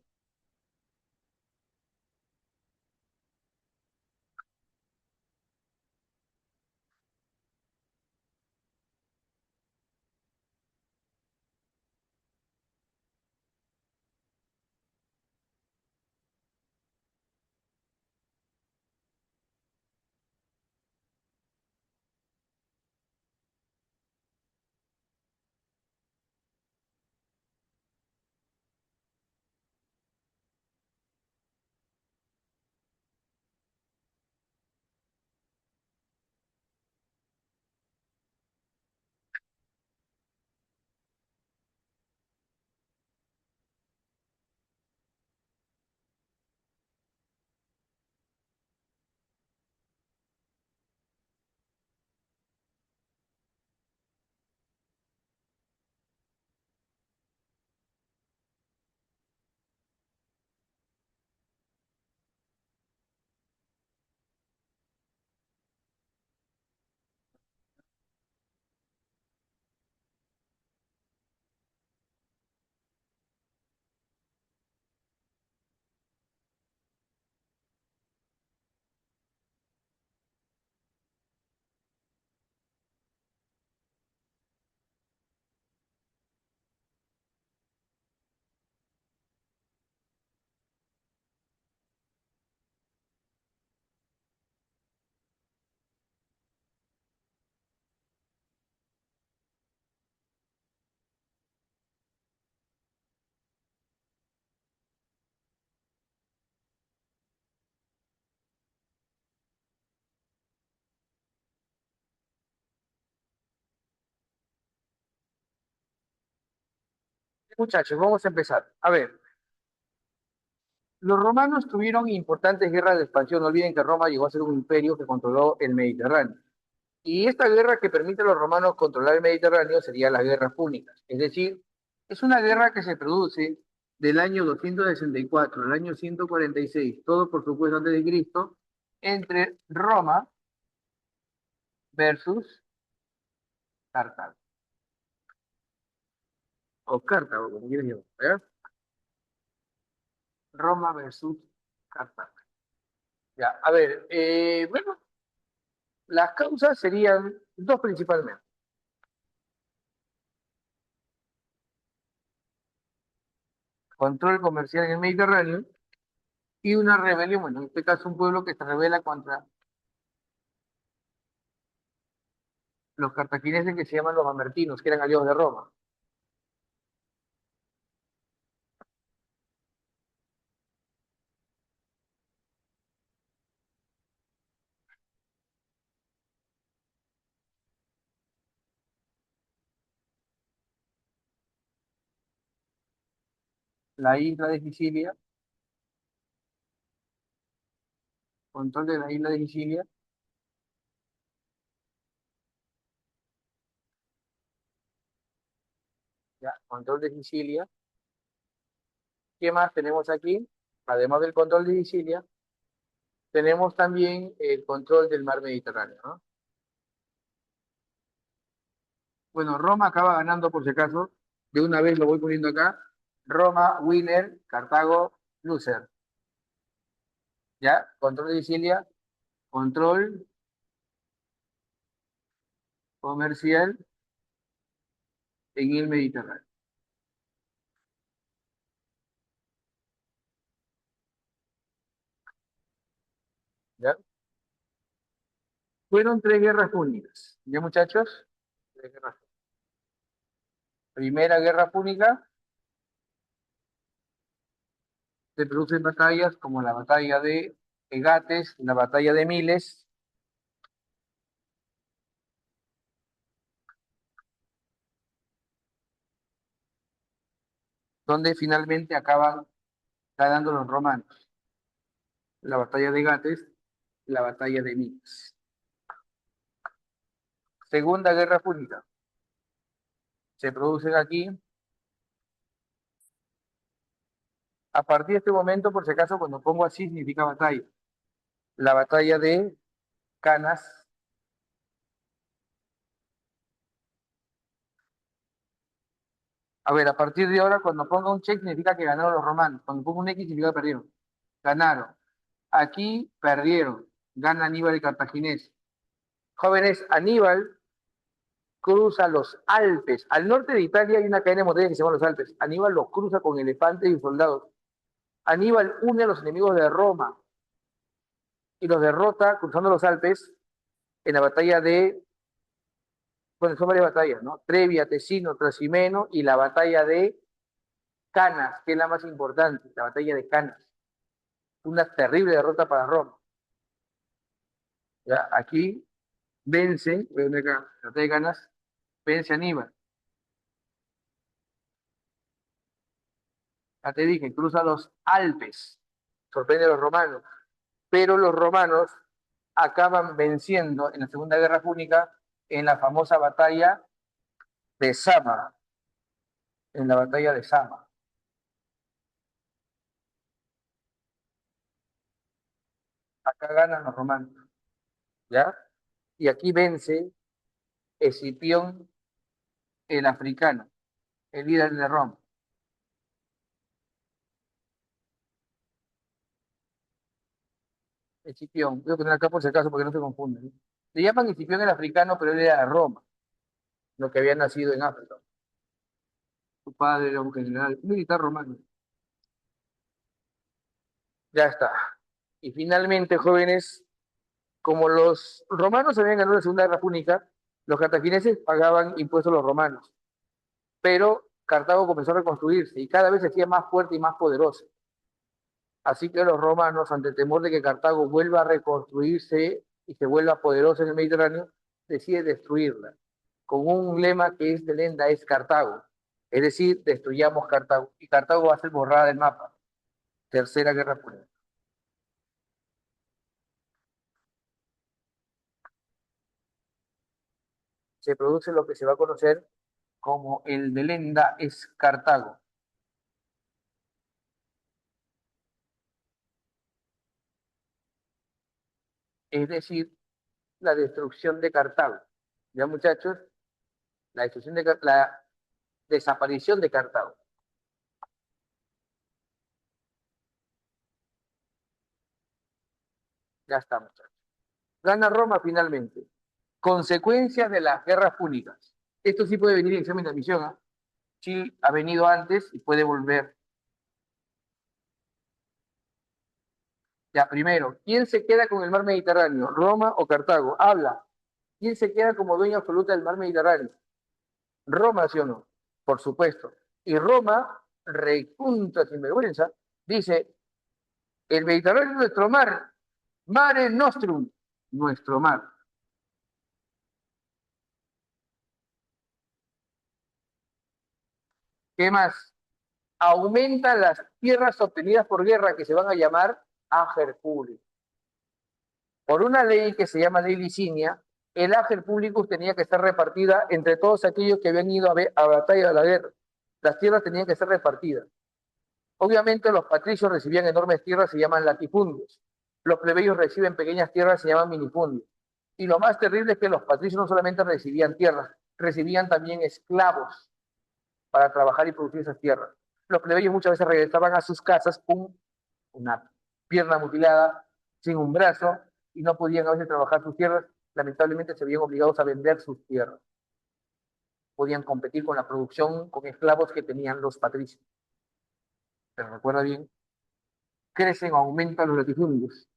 muchachos, vamos a empezar. A ver, los romanos tuvieron importantes guerras de expansión. No olviden que Roma llegó a ser un imperio que controló el Mediterráneo. Y esta guerra que permite a los romanos controlar el Mediterráneo sería la guerra púnica. Es decir, es una guerra que se produce del año 264 al año 146, todo por supuesto antes de Cristo, entre Roma versus Cartago. O Cartago, como quieran llamar, ¿verdad? Roma versus Cartago. Ya, a ver, bueno, las causas serían dos principalmente. Control comercial en el Mediterráneo y una rebelión, bueno, en este caso un pueblo que se rebela contra los cartagineses que se llaman los mamertinos, que eran aliados de Roma. La isla de Sicilia, control de la isla de Sicilia, ya, control de Sicilia. ¿Qué más tenemos aquí? Además del control de Sicilia, tenemos también el control del mar Mediterráneo, ¿no? Bueno, Roma acaba ganando por si acaso, de una vez lo voy poniendo acá. Roma, winner, Cartago, loser. ¿Ya? Control de Sicilia, control comercial en el Mediterráneo. ¿Ya? Fueron tres guerras púnicas. ¿Ya, muchachos? Tres guerras. Primera guerra púnica, se producen batallas como la batalla de Egates, la batalla de Miles, donde finalmente acaban ganando los romanos. La batalla de Egates, la batalla de Miles. Segunda guerra púnica, se producen aquí. A partir de este momento, por si acaso, cuando pongo así, significa batalla. La batalla de Canas. A ver, a partir de ahora, cuando ponga un check, significa que ganaron los romanos. Cuando pongo un X, significa que perdieron. Ganaron. Aquí perdieron. Gana Aníbal el cartaginés. Jóvenes, Aníbal cruza los Alpes. Al norte de Italia hay una cadena de montañas que se llama los Alpes. Aníbal los cruza con elefantes y soldados. Aníbal une a los enemigos de Roma y los derrota cruzando los Alpes en la batalla de, bueno, son varias batallas, ¿no? Trevia, Tesino, Trasimeno y la batalla de Canas, que es la más importante, la batalla de Canas. Una terrible derrota para Roma. ¿Ya? Aquí vence, voy a poner acá, la batalla de Canas, vence a Aníbal. Ya te dije, cruza los Alpes, sorprende a los romanos, pero los romanos acaban venciendo en la Segunda Guerra Púnica en la famosa batalla de Sama, en la batalla de Sama. Acá ganan los romanos, ¿ya? Y aquí vence Escipión el africano, el líder de Roma. Escipión, voy a poner acá por si acaso porque no se confunden, ¿no? Le llaman Escipión el africano, pero él era de Roma, lo que había nacido en África. Su padre era un general militar romano. Ya está. Y finalmente, jóvenes, como los romanos habían ganado la Segunda Guerra Púnica, los cartagineses pagaban impuestos a los romanos, pero Cartago comenzó a reconstruirse y cada vez se hacía más fuerte y más poderoso. Así que los romanos, ante el temor de que Cartago vuelva a reconstruirse y se vuelva poderosa en el Mediterráneo, deciden destruirla, con un lema que es de leyenda, es Cartago. Es decir, destruyamos Cartago y Cartago va a ser borrada del mapa. Tercera Guerra Púnica. Se produce lo que se va a conocer como el de Lenda es Cartago. Es decir, la destrucción de Cartago. ¿Ya, muchachos? La desaparición de Cartago. Ya está, muchachos. Gana Roma finalmente. Consecuencias de las guerras púnicas. Esto sí puede venir en examen de admisión, ¿ah? Sí, ha venido antes y puede volver. Ya, primero, ¿quién se queda con el mar Mediterráneo? ¿Roma o Cartago? Habla. ¿Quién se queda como dueño absoluta del mar Mediterráneo? Roma, ¿sí o no? Por supuesto. Y Roma, repunta sin vergüenza, dice, el Mediterráneo es nuestro mar, mare nostrum, nuestro mar. ¿Qué más? Aumentan las tierras obtenidas por guerra que se van a llamar ager público. Por una ley que se llama ley licinia, el ager publicus tenía que estar repartida entre todos aquellos que habían ido a batalla de la guerra. Las tierras tenían que ser repartidas. Obviamente los patricios recibían enormes tierras, se llaman latifundios. Los plebeyos reciben pequeñas tierras, se llaman minifundios. Y lo más terrible es que los patricios no solamente recibían tierras, recibían también esclavos para trabajar y producir esas tierras. Los plebeyos muchas veces regresaban a sus casas con una pierna mutilada, sin un brazo, y no podían a veces trabajar sus tierras. Lamentablemente se veían obligados a vender sus tierras. Podían competir con la producción con esclavos que tenían los patricios. Pero recuerda bien, crecen o aumentan los latifundios.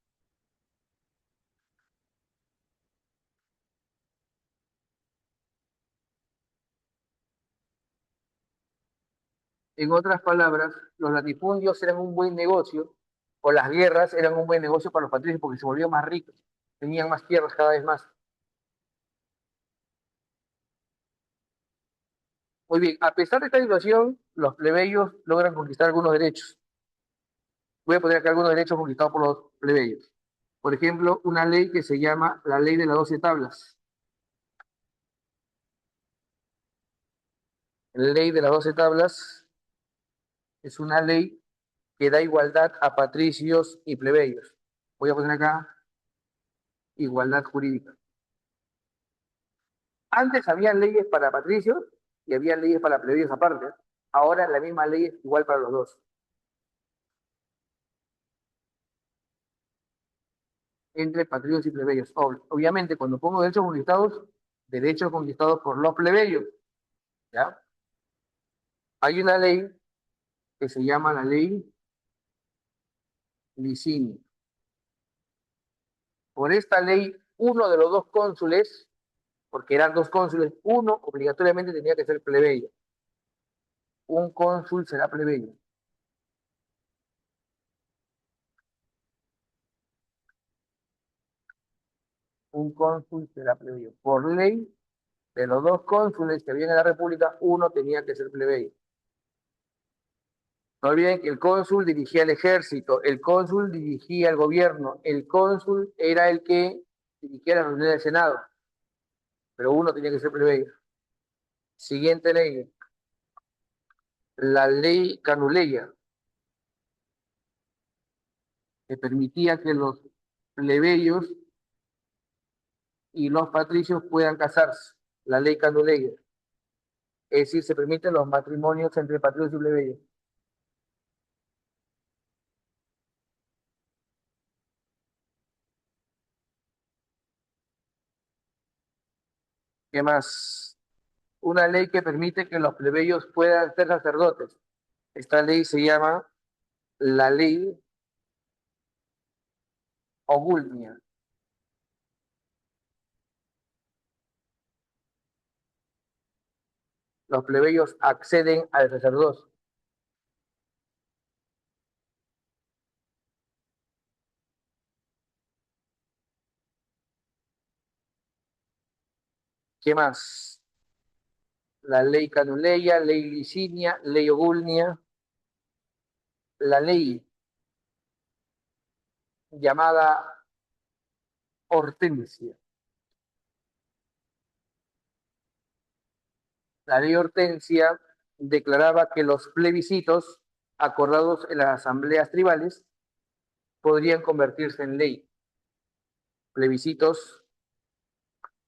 En otras palabras, los latifundios eran un buen negocio, o las guerras eran un buen negocio para los patricios porque se volvían más ricos, tenían más tierras cada vez más. Muy bien, a pesar de esta situación, los plebeyos logran conquistar algunos derechos. Voy a poner acá algunos derechos conquistados por los plebeyos. Por ejemplo, una ley que se llama la ley de las 12 tablas. La ley de las 12 tablas es una ley que da igualdad a patricios y plebeyos. Voy a poner acá igualdad jurídica. Antes había leyes para patricios y había leyes para plebeyos aparte. Ahora la misma ley es igual para los dos, entre patricios y plebeyos. Obviamente, cuando pongo derechos conquistados por los plebeyos, ¿ya? Hay una ley que se llama la ley Licini. Por esta ley, uno de los dos cónsules, porque eran dos cónsules, uno obligatoriamente tenía que ser plebeyo. Un cónsul será plebeyo. Un cónsul será plebeyo. Por ley, de los dos cónsules que había en la República, uno tenía que ser plebeyo. No olviden que el cónsul dirigía el ejército, el cónsul dirigía el gobierno, el cónsul era el que dirigía la reunión del Senado, pero uno tenía que ser plebeyo. Siguiente ley, la ley Canuleya, que permitía que los plebeyos y los patricios puedan casarse, la ley Canuleya. Es decir, se permiten los matrimonios entre patricios y plebeyos. ¿Qué más? Una ley que permite que los plebeyos puedan ser sacerdotes. Esta ley se llama la ley Ogulnia. Los plebeyos acceden al sacerdocio. ¿Qué más? la ley Canuleia, ley Licinia, ley Ogulnia, la ley llamada Hortensia. La ley Hortensia declaraba que los plebiscitos acordados en las asambleas tribales podrían convertirse en ley. Plebiscitos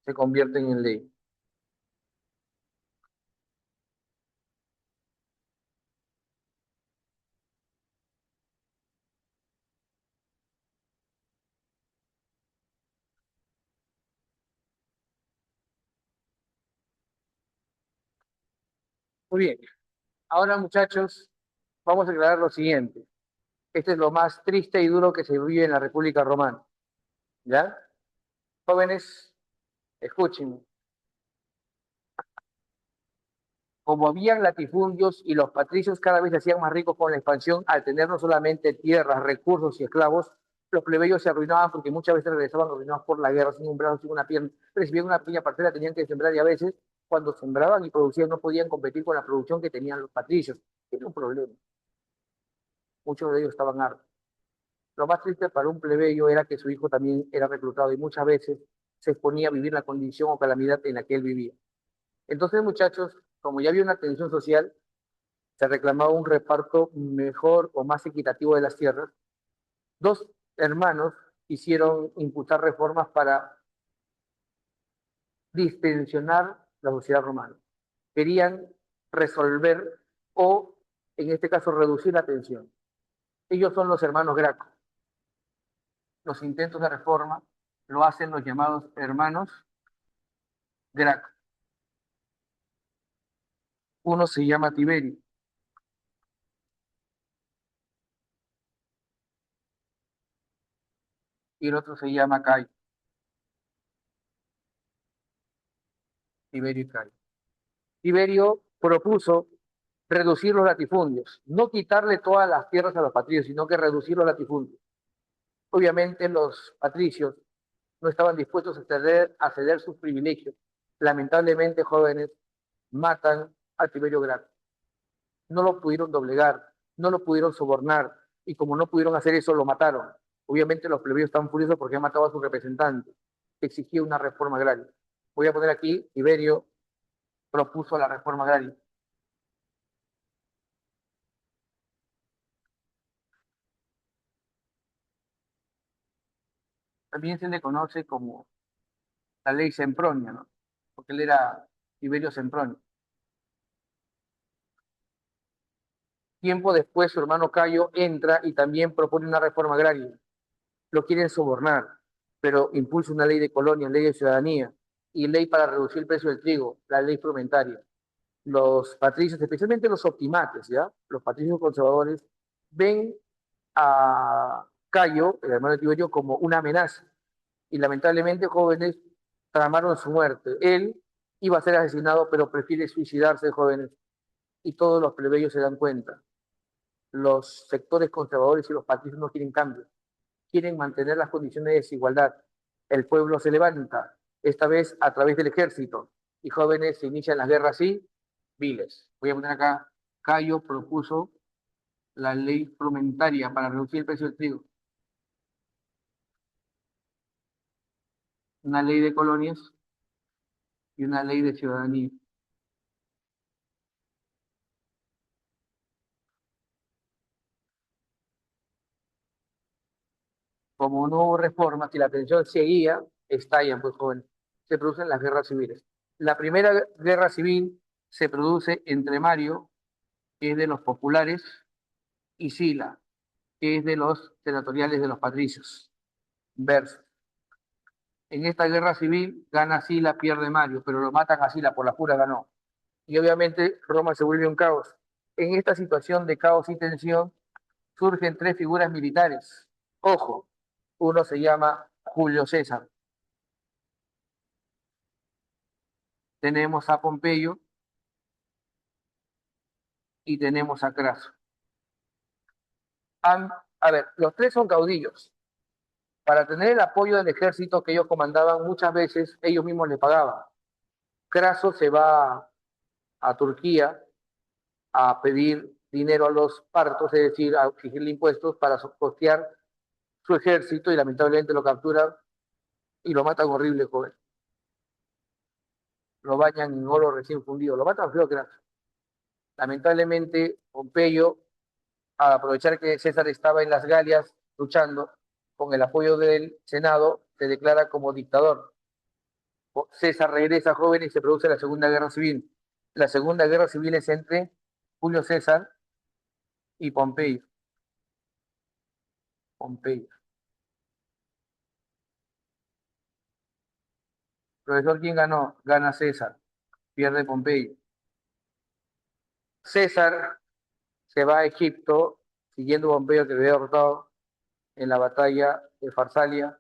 se convierten en ley. Muy bien. Ahora, muchachos, vamos a aclarar lo siguiente. Este es lo más triste y duro que se vive en la República Romana. ¿Ya? Jóvenes, escúchenme. Como habían latifundios y los patricios cada vez se hacían más ricos con la expansión, al tener no solamente tierras, recursos y esclavos, los plebeyos se arruinaban porque muchas veces regresaban arruinados por la guerra, sin un brazo, sin una pierna, recibían una pequeña parcela, tenían que sembrar y a veces cuando sembraban y producían no podían competir con la producción que tenían los patricios. Era un problema. Muchos de ellos estaban hartos. Lo más triste para un plebeyo era que su hijo también era reclutado y muchas veces se exponía a vivir la condición o calamidad en la que él vivía. Entonces, muchachos, como ya había una tensión social, se reclamaba un reparto mejor o más equitativo de las tierras. Dos hermanos hicieron imputar reformas para distensionar la sociedad romana. Querían resolver o, en este caso, reducir la tensión. Ellos son los hermanos Graco. Los intentos de reforma lo hacen los llamados hermanos Graco. Uno se llama Tiberio y el otro se llama Cayo. Tiberio y Cayo. Tiberio propuso reducir los latifundios, no quitarle todas las tierras a los patricios, sino que reducir los latifundios. Obviamente los patricios no estaban dispuestos a ceder sus privilegios. Lamentablemente, jóvenes, matan a Tiberio Graco. No lo pudieron doblegar, no lo pudieron sobornar, y como no pudieron hacer eso, lo mataron. Obviamente los plebeyos estaban furiosos porque han matado a su representante, que exigía una reforma agraria. Voy a poner aquí, Tiberio propuso la reforma agraria. También se le conoce como la ley Sempronia, ¿no? Porque él era Tiberio Sempronio. Tiempo después, su hermano Cayo entra y también propone una reforma agraria. Lo quieren sobornar, pero impulsa una ley de colonia, ley de ciudadanía y ley para reducir el precio del trigo, la ley frumentaria. Los patricios, especialmente los optimates, ¿ya? Los patricios conservadores, ven a Cayo, el hermano de Tiberio, como una amenaza. Y lamentablemente, jóvenes tramaron su muerte. Él iba a ser asesinado, pero prefiere suicidarse, jóvenes. Y todos los plebeyos se dan cuenta. Los sectores conservadores y los patricios no quieren cambio, quieren mantener las condiciones de desigualdad. El pueblo se levanta, esta vez a través del ejército, y jóvenes se inician las guerras civiles. Voy a poner acá, Cayo propuso la ley frumentaria para reducir el precio del trigo, una ley de colonias y una ley de ciudadanía. Como no hubo reformas y la tensión seguía, estallan, pues jóvenes, se producen las guerras civiles. La primera guerra civil se produce entre Mario, que es de los populares, y Sila, que es de los senatoriales de los patricios. Verso. En esta guerra civil gana Sila, pierde Mario, pero lo matan a Sila, por la pura ganó. Y obviamente Roma se vuelve un caos. En esta situación de caos y tensión surgen tres figuras militares. Ojo, uno se llama Julio César. Tenemos a Pompeyo y tenemos a Craso. A ver, los tres son caudillos. Para tener el apoyo del ejército que ellos comandaban, muchas veces ellos mismos le pagaban. Craso se va a Turquía a pedir dinero a los partos, es decir, a exigirle impuestos para costear su ejército y lamentablemente lo capturan y lo matan horrible, joven. Lo bañan en oro recién fundido, lo matan feo que era. Lamentablemente, Pompeyo, al aprovechar que César estaba en las Galias luchando, con el apoyo del Senado, se declara como dictador. César regresa joven y se produce la Segunda Guerra Civil. La Segunda Guerra Civil es entre Julio César y Pompeyo. Pompeyo. Profesor, ¿quién ganó? Gana César, pierde Pompeyo. César se va a Egipto, siguiendo a Pompeyo que lo había derrotado en la batalla de Farsalia,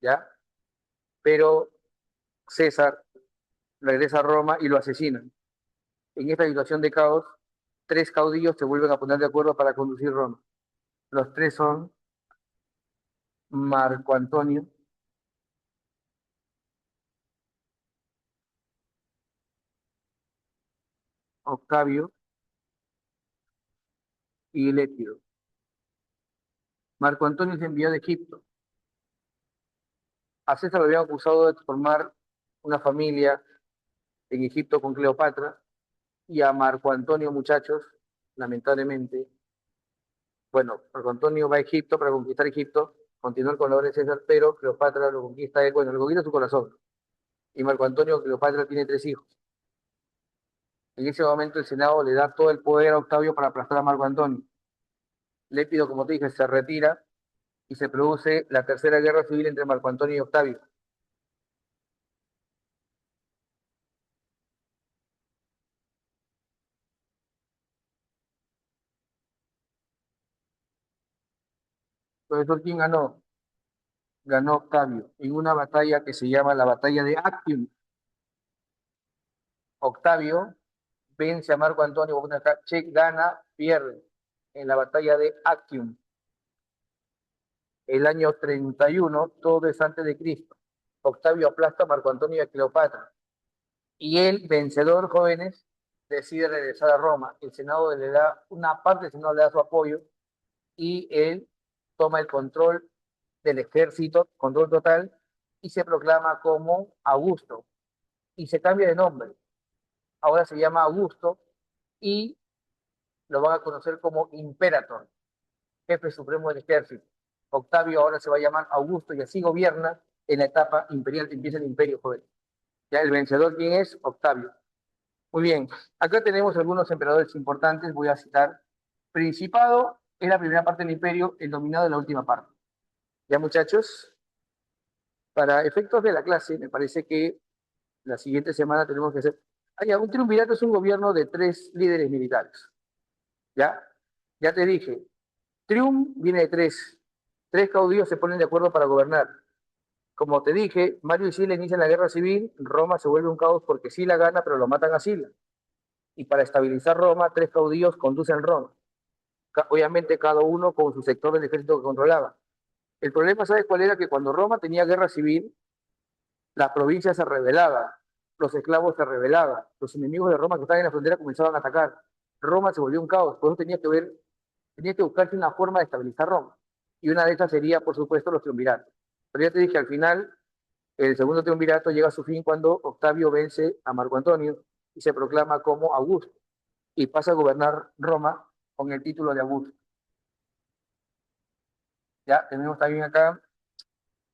¿ya? Pero César regresa a Roma y lo asesinan. En esta situación de caos, tres caudillos se vuelven a poner de acuerdo para conducir Roma. Los tres son Marco Antonio, Octavio y Lépido. Marco Antonio se envió de Egipto. A César lo habían acusado de formar una familia en Egipto con Cleopatra y a Marco Antonio, muchachos, lamentablemente, bueno, Marco Antonio va a Egipto para conquistar Egipto, continuar con la obra de César, pero Cleopatra lo conquista él, bueno, lo conquista su corazón. Y Marco Antonio, Cleopatra tiene tres hijos. En ese momento el Senado le da todo el poder a Octavio para aplastar a Marco Antonio. Lépido, como te dije, se retira y se produce la tercera guerra civil entre Marco Antonio y Octavio. Profesor, ¿quién ganó? Ganó Octavio en una batalla que se llama la batalla de Actium. Octavio vence a Marco Antonio, Che gana, pierde en la batalla de Actium. El año 31, todo es antes de Cristo. Octavio aplasta a Marco Antonio y a Cleopatra. Y el vencedor, jóvenes, decide regresar a Roma. El Senado le da, una parte del Senado le da su apoyo y él toma el control del ejército, control total, y se proclama como Augusto. Y se cambia de nombre. Ahora se llama Augusto y lo van a conocer como Imperator, jefe supremo del ejército. Octavio ahora se va a llamar Augusto y así gobierna en la etapa imperial que empieza el imperio, joven. Ya el vencedor, ¿quién es? Octavio. Muy bien, acá tenemos algunos emperadores importantes, voy a citar. Principado es la primera parte del imperio, el dominado es la última parte. Ya muchachos, para efectos de la clase, me parece que la siguiente semana tenemos que hacer... un triunvirato es un gobierno de tres líderes militares. ¿Ya? Ya te dije, triunviro viene de tres. Tres caudillos se ponen de acuerdo para gobernar. Como te dije, Mario y Sila inician la guerra civil, Roma se vuelve un caos porque Sila gana, pero lo matan a Sila. Y para estabilizar Roma, tres caudillos conducen Roma. Obviamente cada uno con su sector del ejército que controlaba. El problema, ¿sabes cuál era? Que cuando Roma tenía guerra civil, la provincia se rebelaba, los esclavos se rebelaban, los enemigos de Roma que estaban en la frontera comenzaban a atacar. Roma se volvió un caos, por eso tenía que buscarse una forma de estabilizar Roma. Y una de esas sería, por supuesto, los triunviratos. Pero ya te dije, al final, el segundo triunvirato llega a su fin cuando Octavio vence a Marco Antonio y se proclama como Augusto y pasa a gobernar Roma con el título de Augusto. Ya tenemos también acá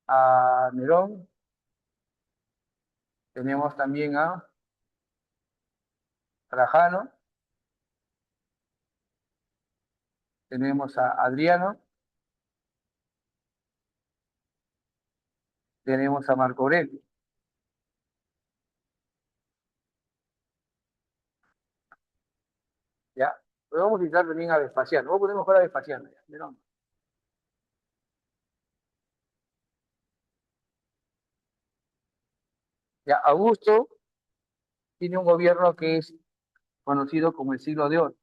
a Nerón, tenemos también a Trajano, tenemos a Adriano, tenemos a Marco Aurelio. ¿Ya? Pero vamos a citar también a Vespasiano. Vos podemos mejor a Vespasiano. ¿Ya? Nerón. Ya, Augusto tiene un gobierno que es conocido como el siglo de oro.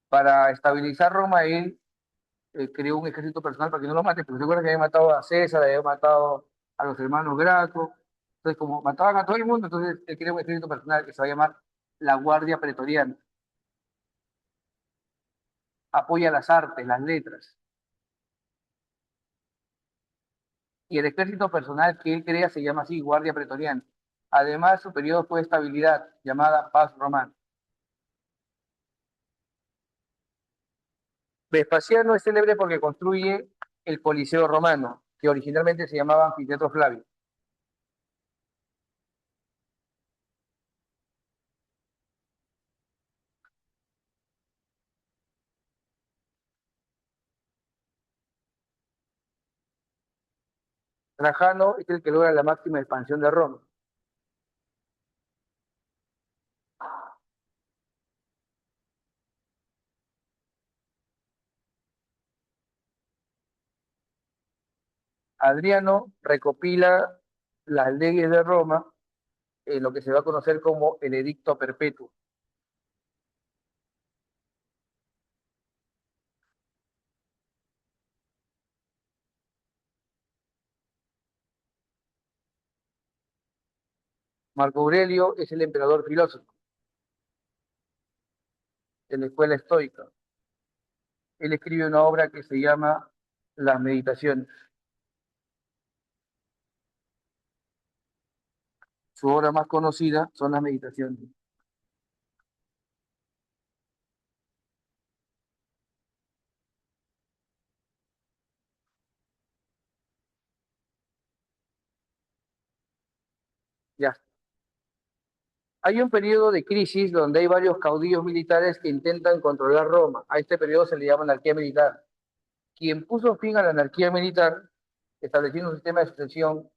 Para estabilizar Roma, él creó un ejército personal para que no lo maten, porque se acuerdan que había matado a César, había matado a los hermanos Graco, Entonces, como mataban a todo el mundo, entonces él quería un ejército personal que se va a llamar la Guardia Pretoriana. Apoya las artes, las letras. Y el ejército personal que él crea se llama así, Guardia Pretoriana. Además, su periodo fue de estabilidad, llamada Paz Romana. Vespasiano es célebre porque construye el Coliseo Romano, que originalmente se llamaba Anfiteatro Flavio. Trajano es el que logra la máxima expansión de Roma. Adriano recopila las leyes de Roma en lo que se va a conocer como el Edicto Perpetuo. Marco Aurelio es el emperador filósofo de la escuela estoica. Él escribe una obra que se llama Las Meditaciones. Su obra más conocida son las Meditaciones. Ya. Hay un periodo de crisis donde hay varios caudillos militares que intentan controlar Roma. A este periodo se le llama anarquía militar. Quien puso fin a la anarquía militar, estableciendo un sistema de sucesión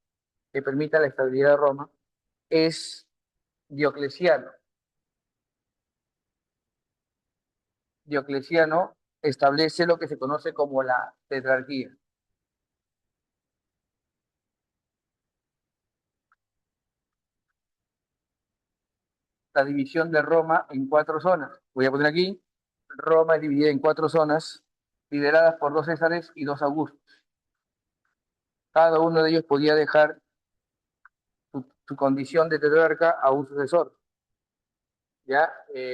que permita la estabilidad de Roma, es Diocleciano. Diocleciano establece lo que se conoce como la tetrarquía, la división de Roma en cuatro zonas. Voy a poner aquí, Roma es dividida en cuatro zonas, lideradas por dos Césares y dos Augustos. Cada uno de ellos podía dejar su condición de tetrarca a un sucesor. Ya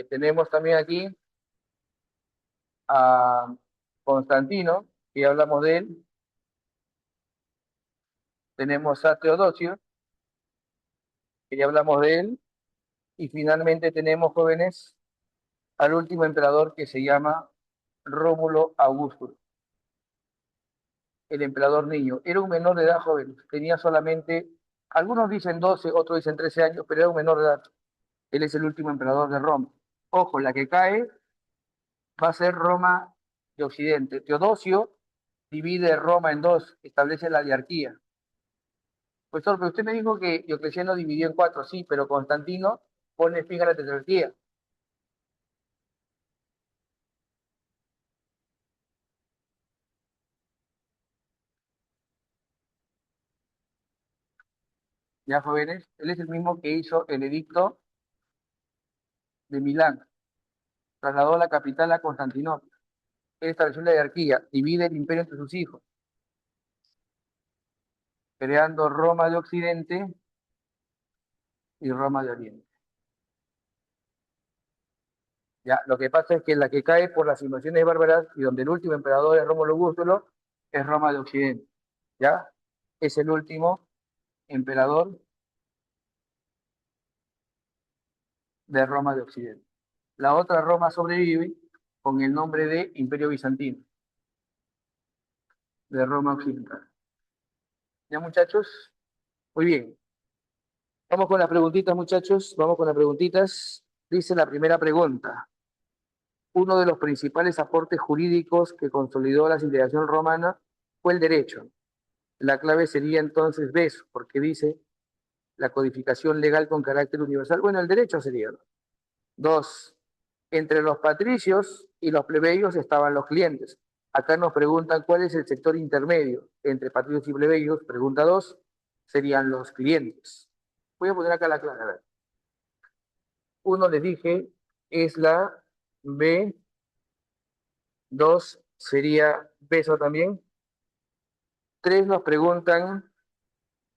tenemos también aquí a Constantino, que ya hablamos de él. Tenemos a Teodosio, que ya hablamos de él. Y finalmente tenemos, jóvenes, al último emperador que se llama Rómulo Augusto, el emperador niño. Era un menor de edad, joven. Tenía solamente, algunos dicen 12, otros dicen 13 años, pero era un menor de edad. Él es el último emperador de Roma. Ojo, la que cae va a ser Roma de Occidente. Teodosio divide Roma en dos, establece la diarquía. Pues, pero usted me dijo que Diocleciano dividió en cuatro, sí, pero Constantino pone fin a la tetrarquía. Ya, jóvenes, él es el mismo que hizo el edicto de Milán, trasladó la capital a Constantinopla. Él estableció la jerarquía, divide el imperio entre sus hijos, creando Roma de Occidente y Roma de Oriente. Ya, lo que pasa es que la que cae por las invasiones bárbaras y donde el último emperador es Rómulo Augusto es Roma de Occidente. ¿Ya? Es el último emperador de Roma de Occidente. La otra Roma sobrevive con el nombre de Imperio Bizantino, de Roma Occidental. ¿Ya, muchachos? Muy bien. Vamos con las preguntitas, muchachos. Vamos con las preguntitas. Dice la primera pregunta. Uno de los principales aportes jurídicos que consolidó la civilización romana fue el derecho. La clave sería entonces beso, porque dice la codificación legal con carácter universal. Bueno, el derecho sería, ¿no? Dos, entre los patricios y los plebeyos estaban los clientes. Acá nos preguntan cuál es el sector intermedio entre patricios y plebeyos. Pregunta dos, serían los clientes. Voy a poner acá la clave. A ver. Uno les dije es la B, dos sería beso también. Tres nos preguntan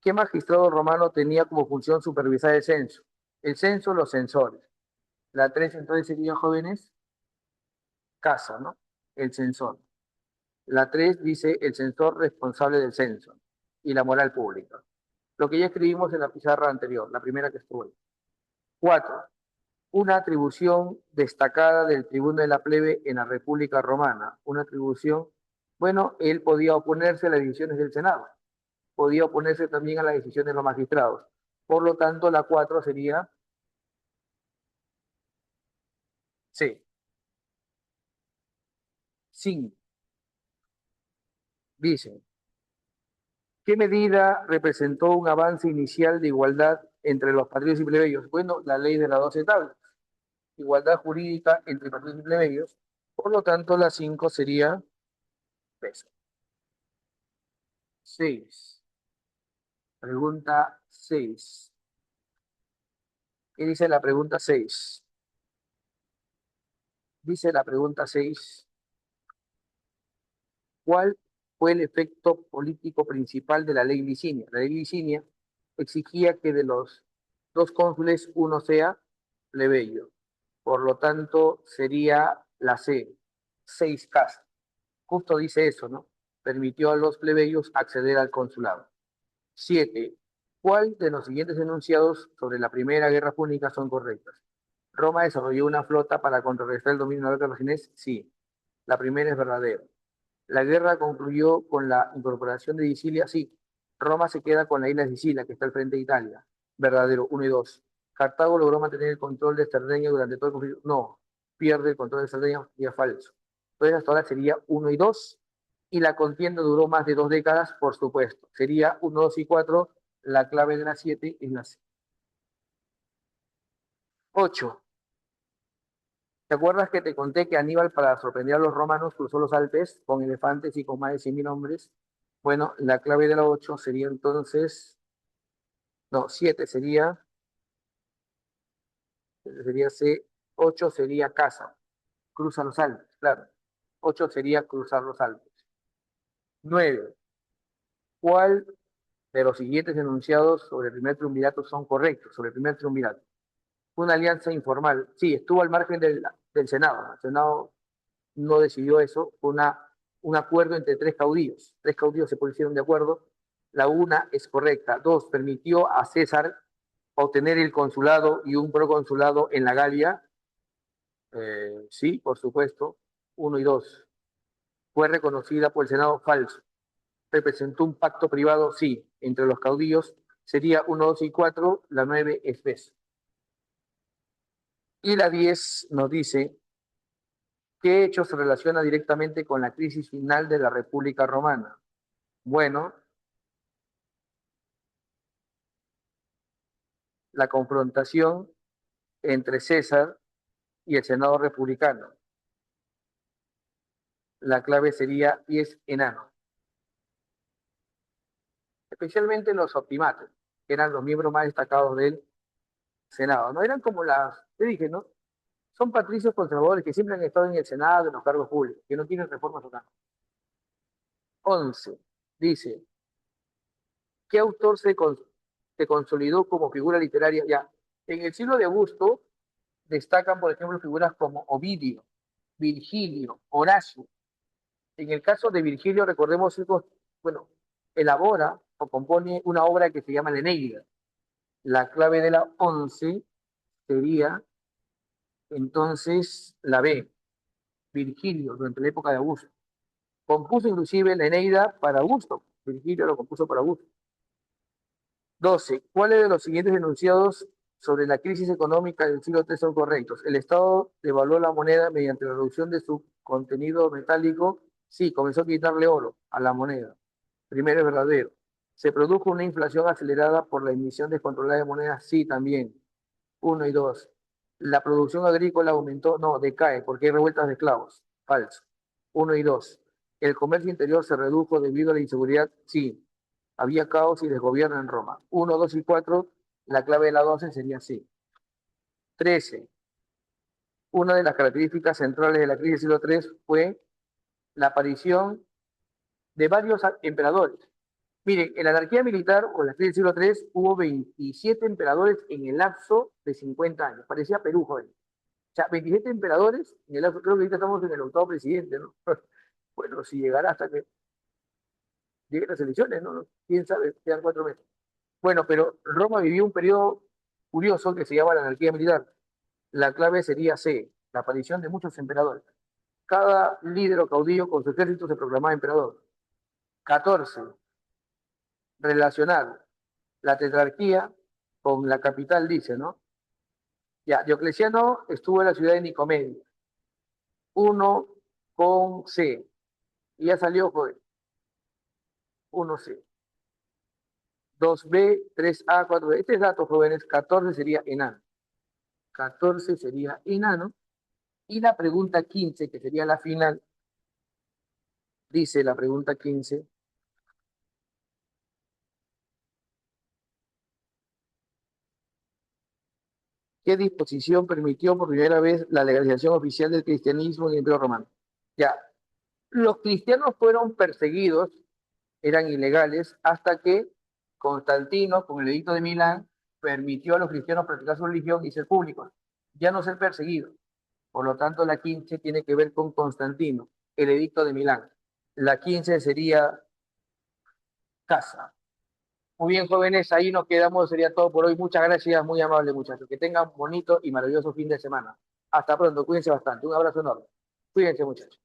¿Qué magistrado romano tenía como función supervisar el censo? El censo, los censores. La 3 entonces sería, jóvenes, casa, ¿no? El censor. La 3 dice el censor responsable del censo y la moral pública. Lo que ya escribimos en la pizarra anterior, la primera que estuvo ahí. 4. Una atribución destacada del tribuno de la plebe en la República Romana. Una atribución, bueno, él podía oponerse a las decisiones del Senado, podía oponerse también a las decisiones de los magistrados. Por lo tanto, la 4 sería C. 5. Dice, ¿qué medida representó un avance inicial de igualdad entre los patricios y plebeyos? Bueno, la ley de las 12 tablas. Igualdad jurídica entre patricios y plebeyos. Por lo tanto, la 5 sería peso. 6. Pregunta 6. ¿Qué dice la pregunta 6? Dice la pregunta 6. ¿Cuál fue el efecto político principal de la ley Licinia? La ley Licinia exigía que de los dos cónsules uno sea plebeyo. Por lo tanto, sería la C, 6 casas. Justo dice eso, ¿no? Permitió a los plebeyos acceder al consulado. 7. ¿Cuál de los siguientes enunciados sobre la Primera Guerra Púnica son correctos? ¿Roma desarrolló una flota para contrarrestar el dominio naval cartaginés? Sí. La primera es verdadera. ¿La guerra concluyó con la incorporación de Sicilia? Sí. Roma se queda con la isla de Sicilia, que está al frente de Italia. Verdadero, 1 y 2. ¿Cartago logró mantener el control de Cerdeña durante todo el conflicto? No. Pierde el control de Cerdeña, sería falso. Entonces, hasta ahora sería 1 y 2. Y la contienda duró más de 2 décadas, por supuesto. Sería 1, 2 y 4. La clave de la 7 es la C. 8. ¿Te acuerdas que te conté que Aníbal, para sorprender a los romanos, cruzó los Alpes con elefantes y con más de 100.000 hombres? Bueno, la clave de la 8 sería entonces, no, 7 sería C, 8 sería casa, cruza los Alpes, claro. 8 sería cruzar los Alpes. 9. ¿Cuál de los siguientes enunciados sobre el primer triunvirato son correctos? Sobre el primer triunvirato. Una alianza informal. Sí, estuvo al margen del Senado. El Senado no decidió eso, fue un acuerdo entre tres caudillos. Tres caudillos se pusieron de acuerdo. La una es correcta. 2, permitió a César obtener el consulado y un proconsulado en la Galia. Sí, por supuesto. 1 y 2. Fue reconocida por el Senado, falso. Representó un pacto privado, sí, entre los caudillos. Sería 1, 2 y 4. La 9 es peso. Y la 10 nos dice, ¿qué hecho se relaciona directamente con la crisis final de la República Romana? Bueno, la confrontación entre César y el Senado republicano. La clave sería 10 enanos, especialmente los optimates, que eran los miembros más destacados del Senado. No eran como te dije, ¿no? Son patricios conservadores que siempre han estado en el Senado, en los cargos públicos, que no tienen reformas acá. 11. Dice, ¿qué autor se consolidó como figura literaria? Ya, en el siglo de Augusto destacan, por ejemplo, figuras como Ovidio, Virgilio, Horacio. En el caso de Virgilio, recordemos, bueno, elabora o compone una obra que se llama la Eneida. La clave de la 11 sería entonces la B, Virgilio, durante la época de Augusto. Compuso inclusive la Eneida para Augusto. Virgilio lo compuso para Augusto. 12. ¿Cuáles de los siguientes enunciados sobre la crisis económica del siglo III son correctos? ¿El Estado devaluó la moneda mediante la reducción de su contenido metálico? Sí, comenzó a quitarle oro a la moneda. Primero es verdadero. ¿Se produjo una inflación acelerada por la emisión descontrolada de monedas? Sí, también. 1 y 2. ¿La producción agrícola aumentó? No, decae porque hay revueltas de esclavos. Falso. 1 y 2. ¿El comercio interior se redujo debido a la inseguridad? Sí. Había caos y desgobierno en Roma. 1, 2 y 4. La clave de la 12 sería sí. 13. Una de las características centrales de la crisis del siglo III fue la aparición de varios emperadores. Miren, en la anarquía militar o en la crisis del siglo III hubo 27 emperadores en el lapso de 50 años. Parecía Perú, joven. O sea, 27 emperadores en el lapso, creo que ahorita estamos en el octavo presidente, ¿no? Bueno, si llegará hasta que lleguen las elecciones, ¿no? Quién sabe, quedan 4 meses. Bueno, pero Roma vivió un periodo curioso que se llama la anarquía militar. La clave sería C, la aparición de muchos emperadores. Cada líder o caudillo con su ejército se proclamaba emperador. 14, relacionar la tetrarquía con la capital, dice, ¿no? Ya, Diocleciano estuvo en la ciudad de Nicomedia. Uno con C. Y ya salió, joder. 1C. 2B, 3A, 4B. Este es dato, jóvenes. 14 sería enano. 14 sería enano. Y la pregunta 15, que sería la final, dice la pregunta 15. ¿Qué disposición permitió por primera vez la legalización oficial del cristianismo en el Imperio Romano? Ya, los cristianos fueron perseguidos, eran ilegales, hasta que Constantino, con el edicto de Milán, permitió a los cristianos practicar su religión y ser públicos, ya no ser perseguidos. Por lo tanto, la 15 tiene que ver con Constantino, el edicto de Milán. La 15 sería casa. Muy bien, jóvenes, ahí nos quedamos, sería todo por hoy. Muchas gracias, muy amables muchachos. Que tengan un bonito y maravilloso fin de semana. Hasta pronto, cuídense bastante. Un abrazo enorme. Cuídense, muchachos.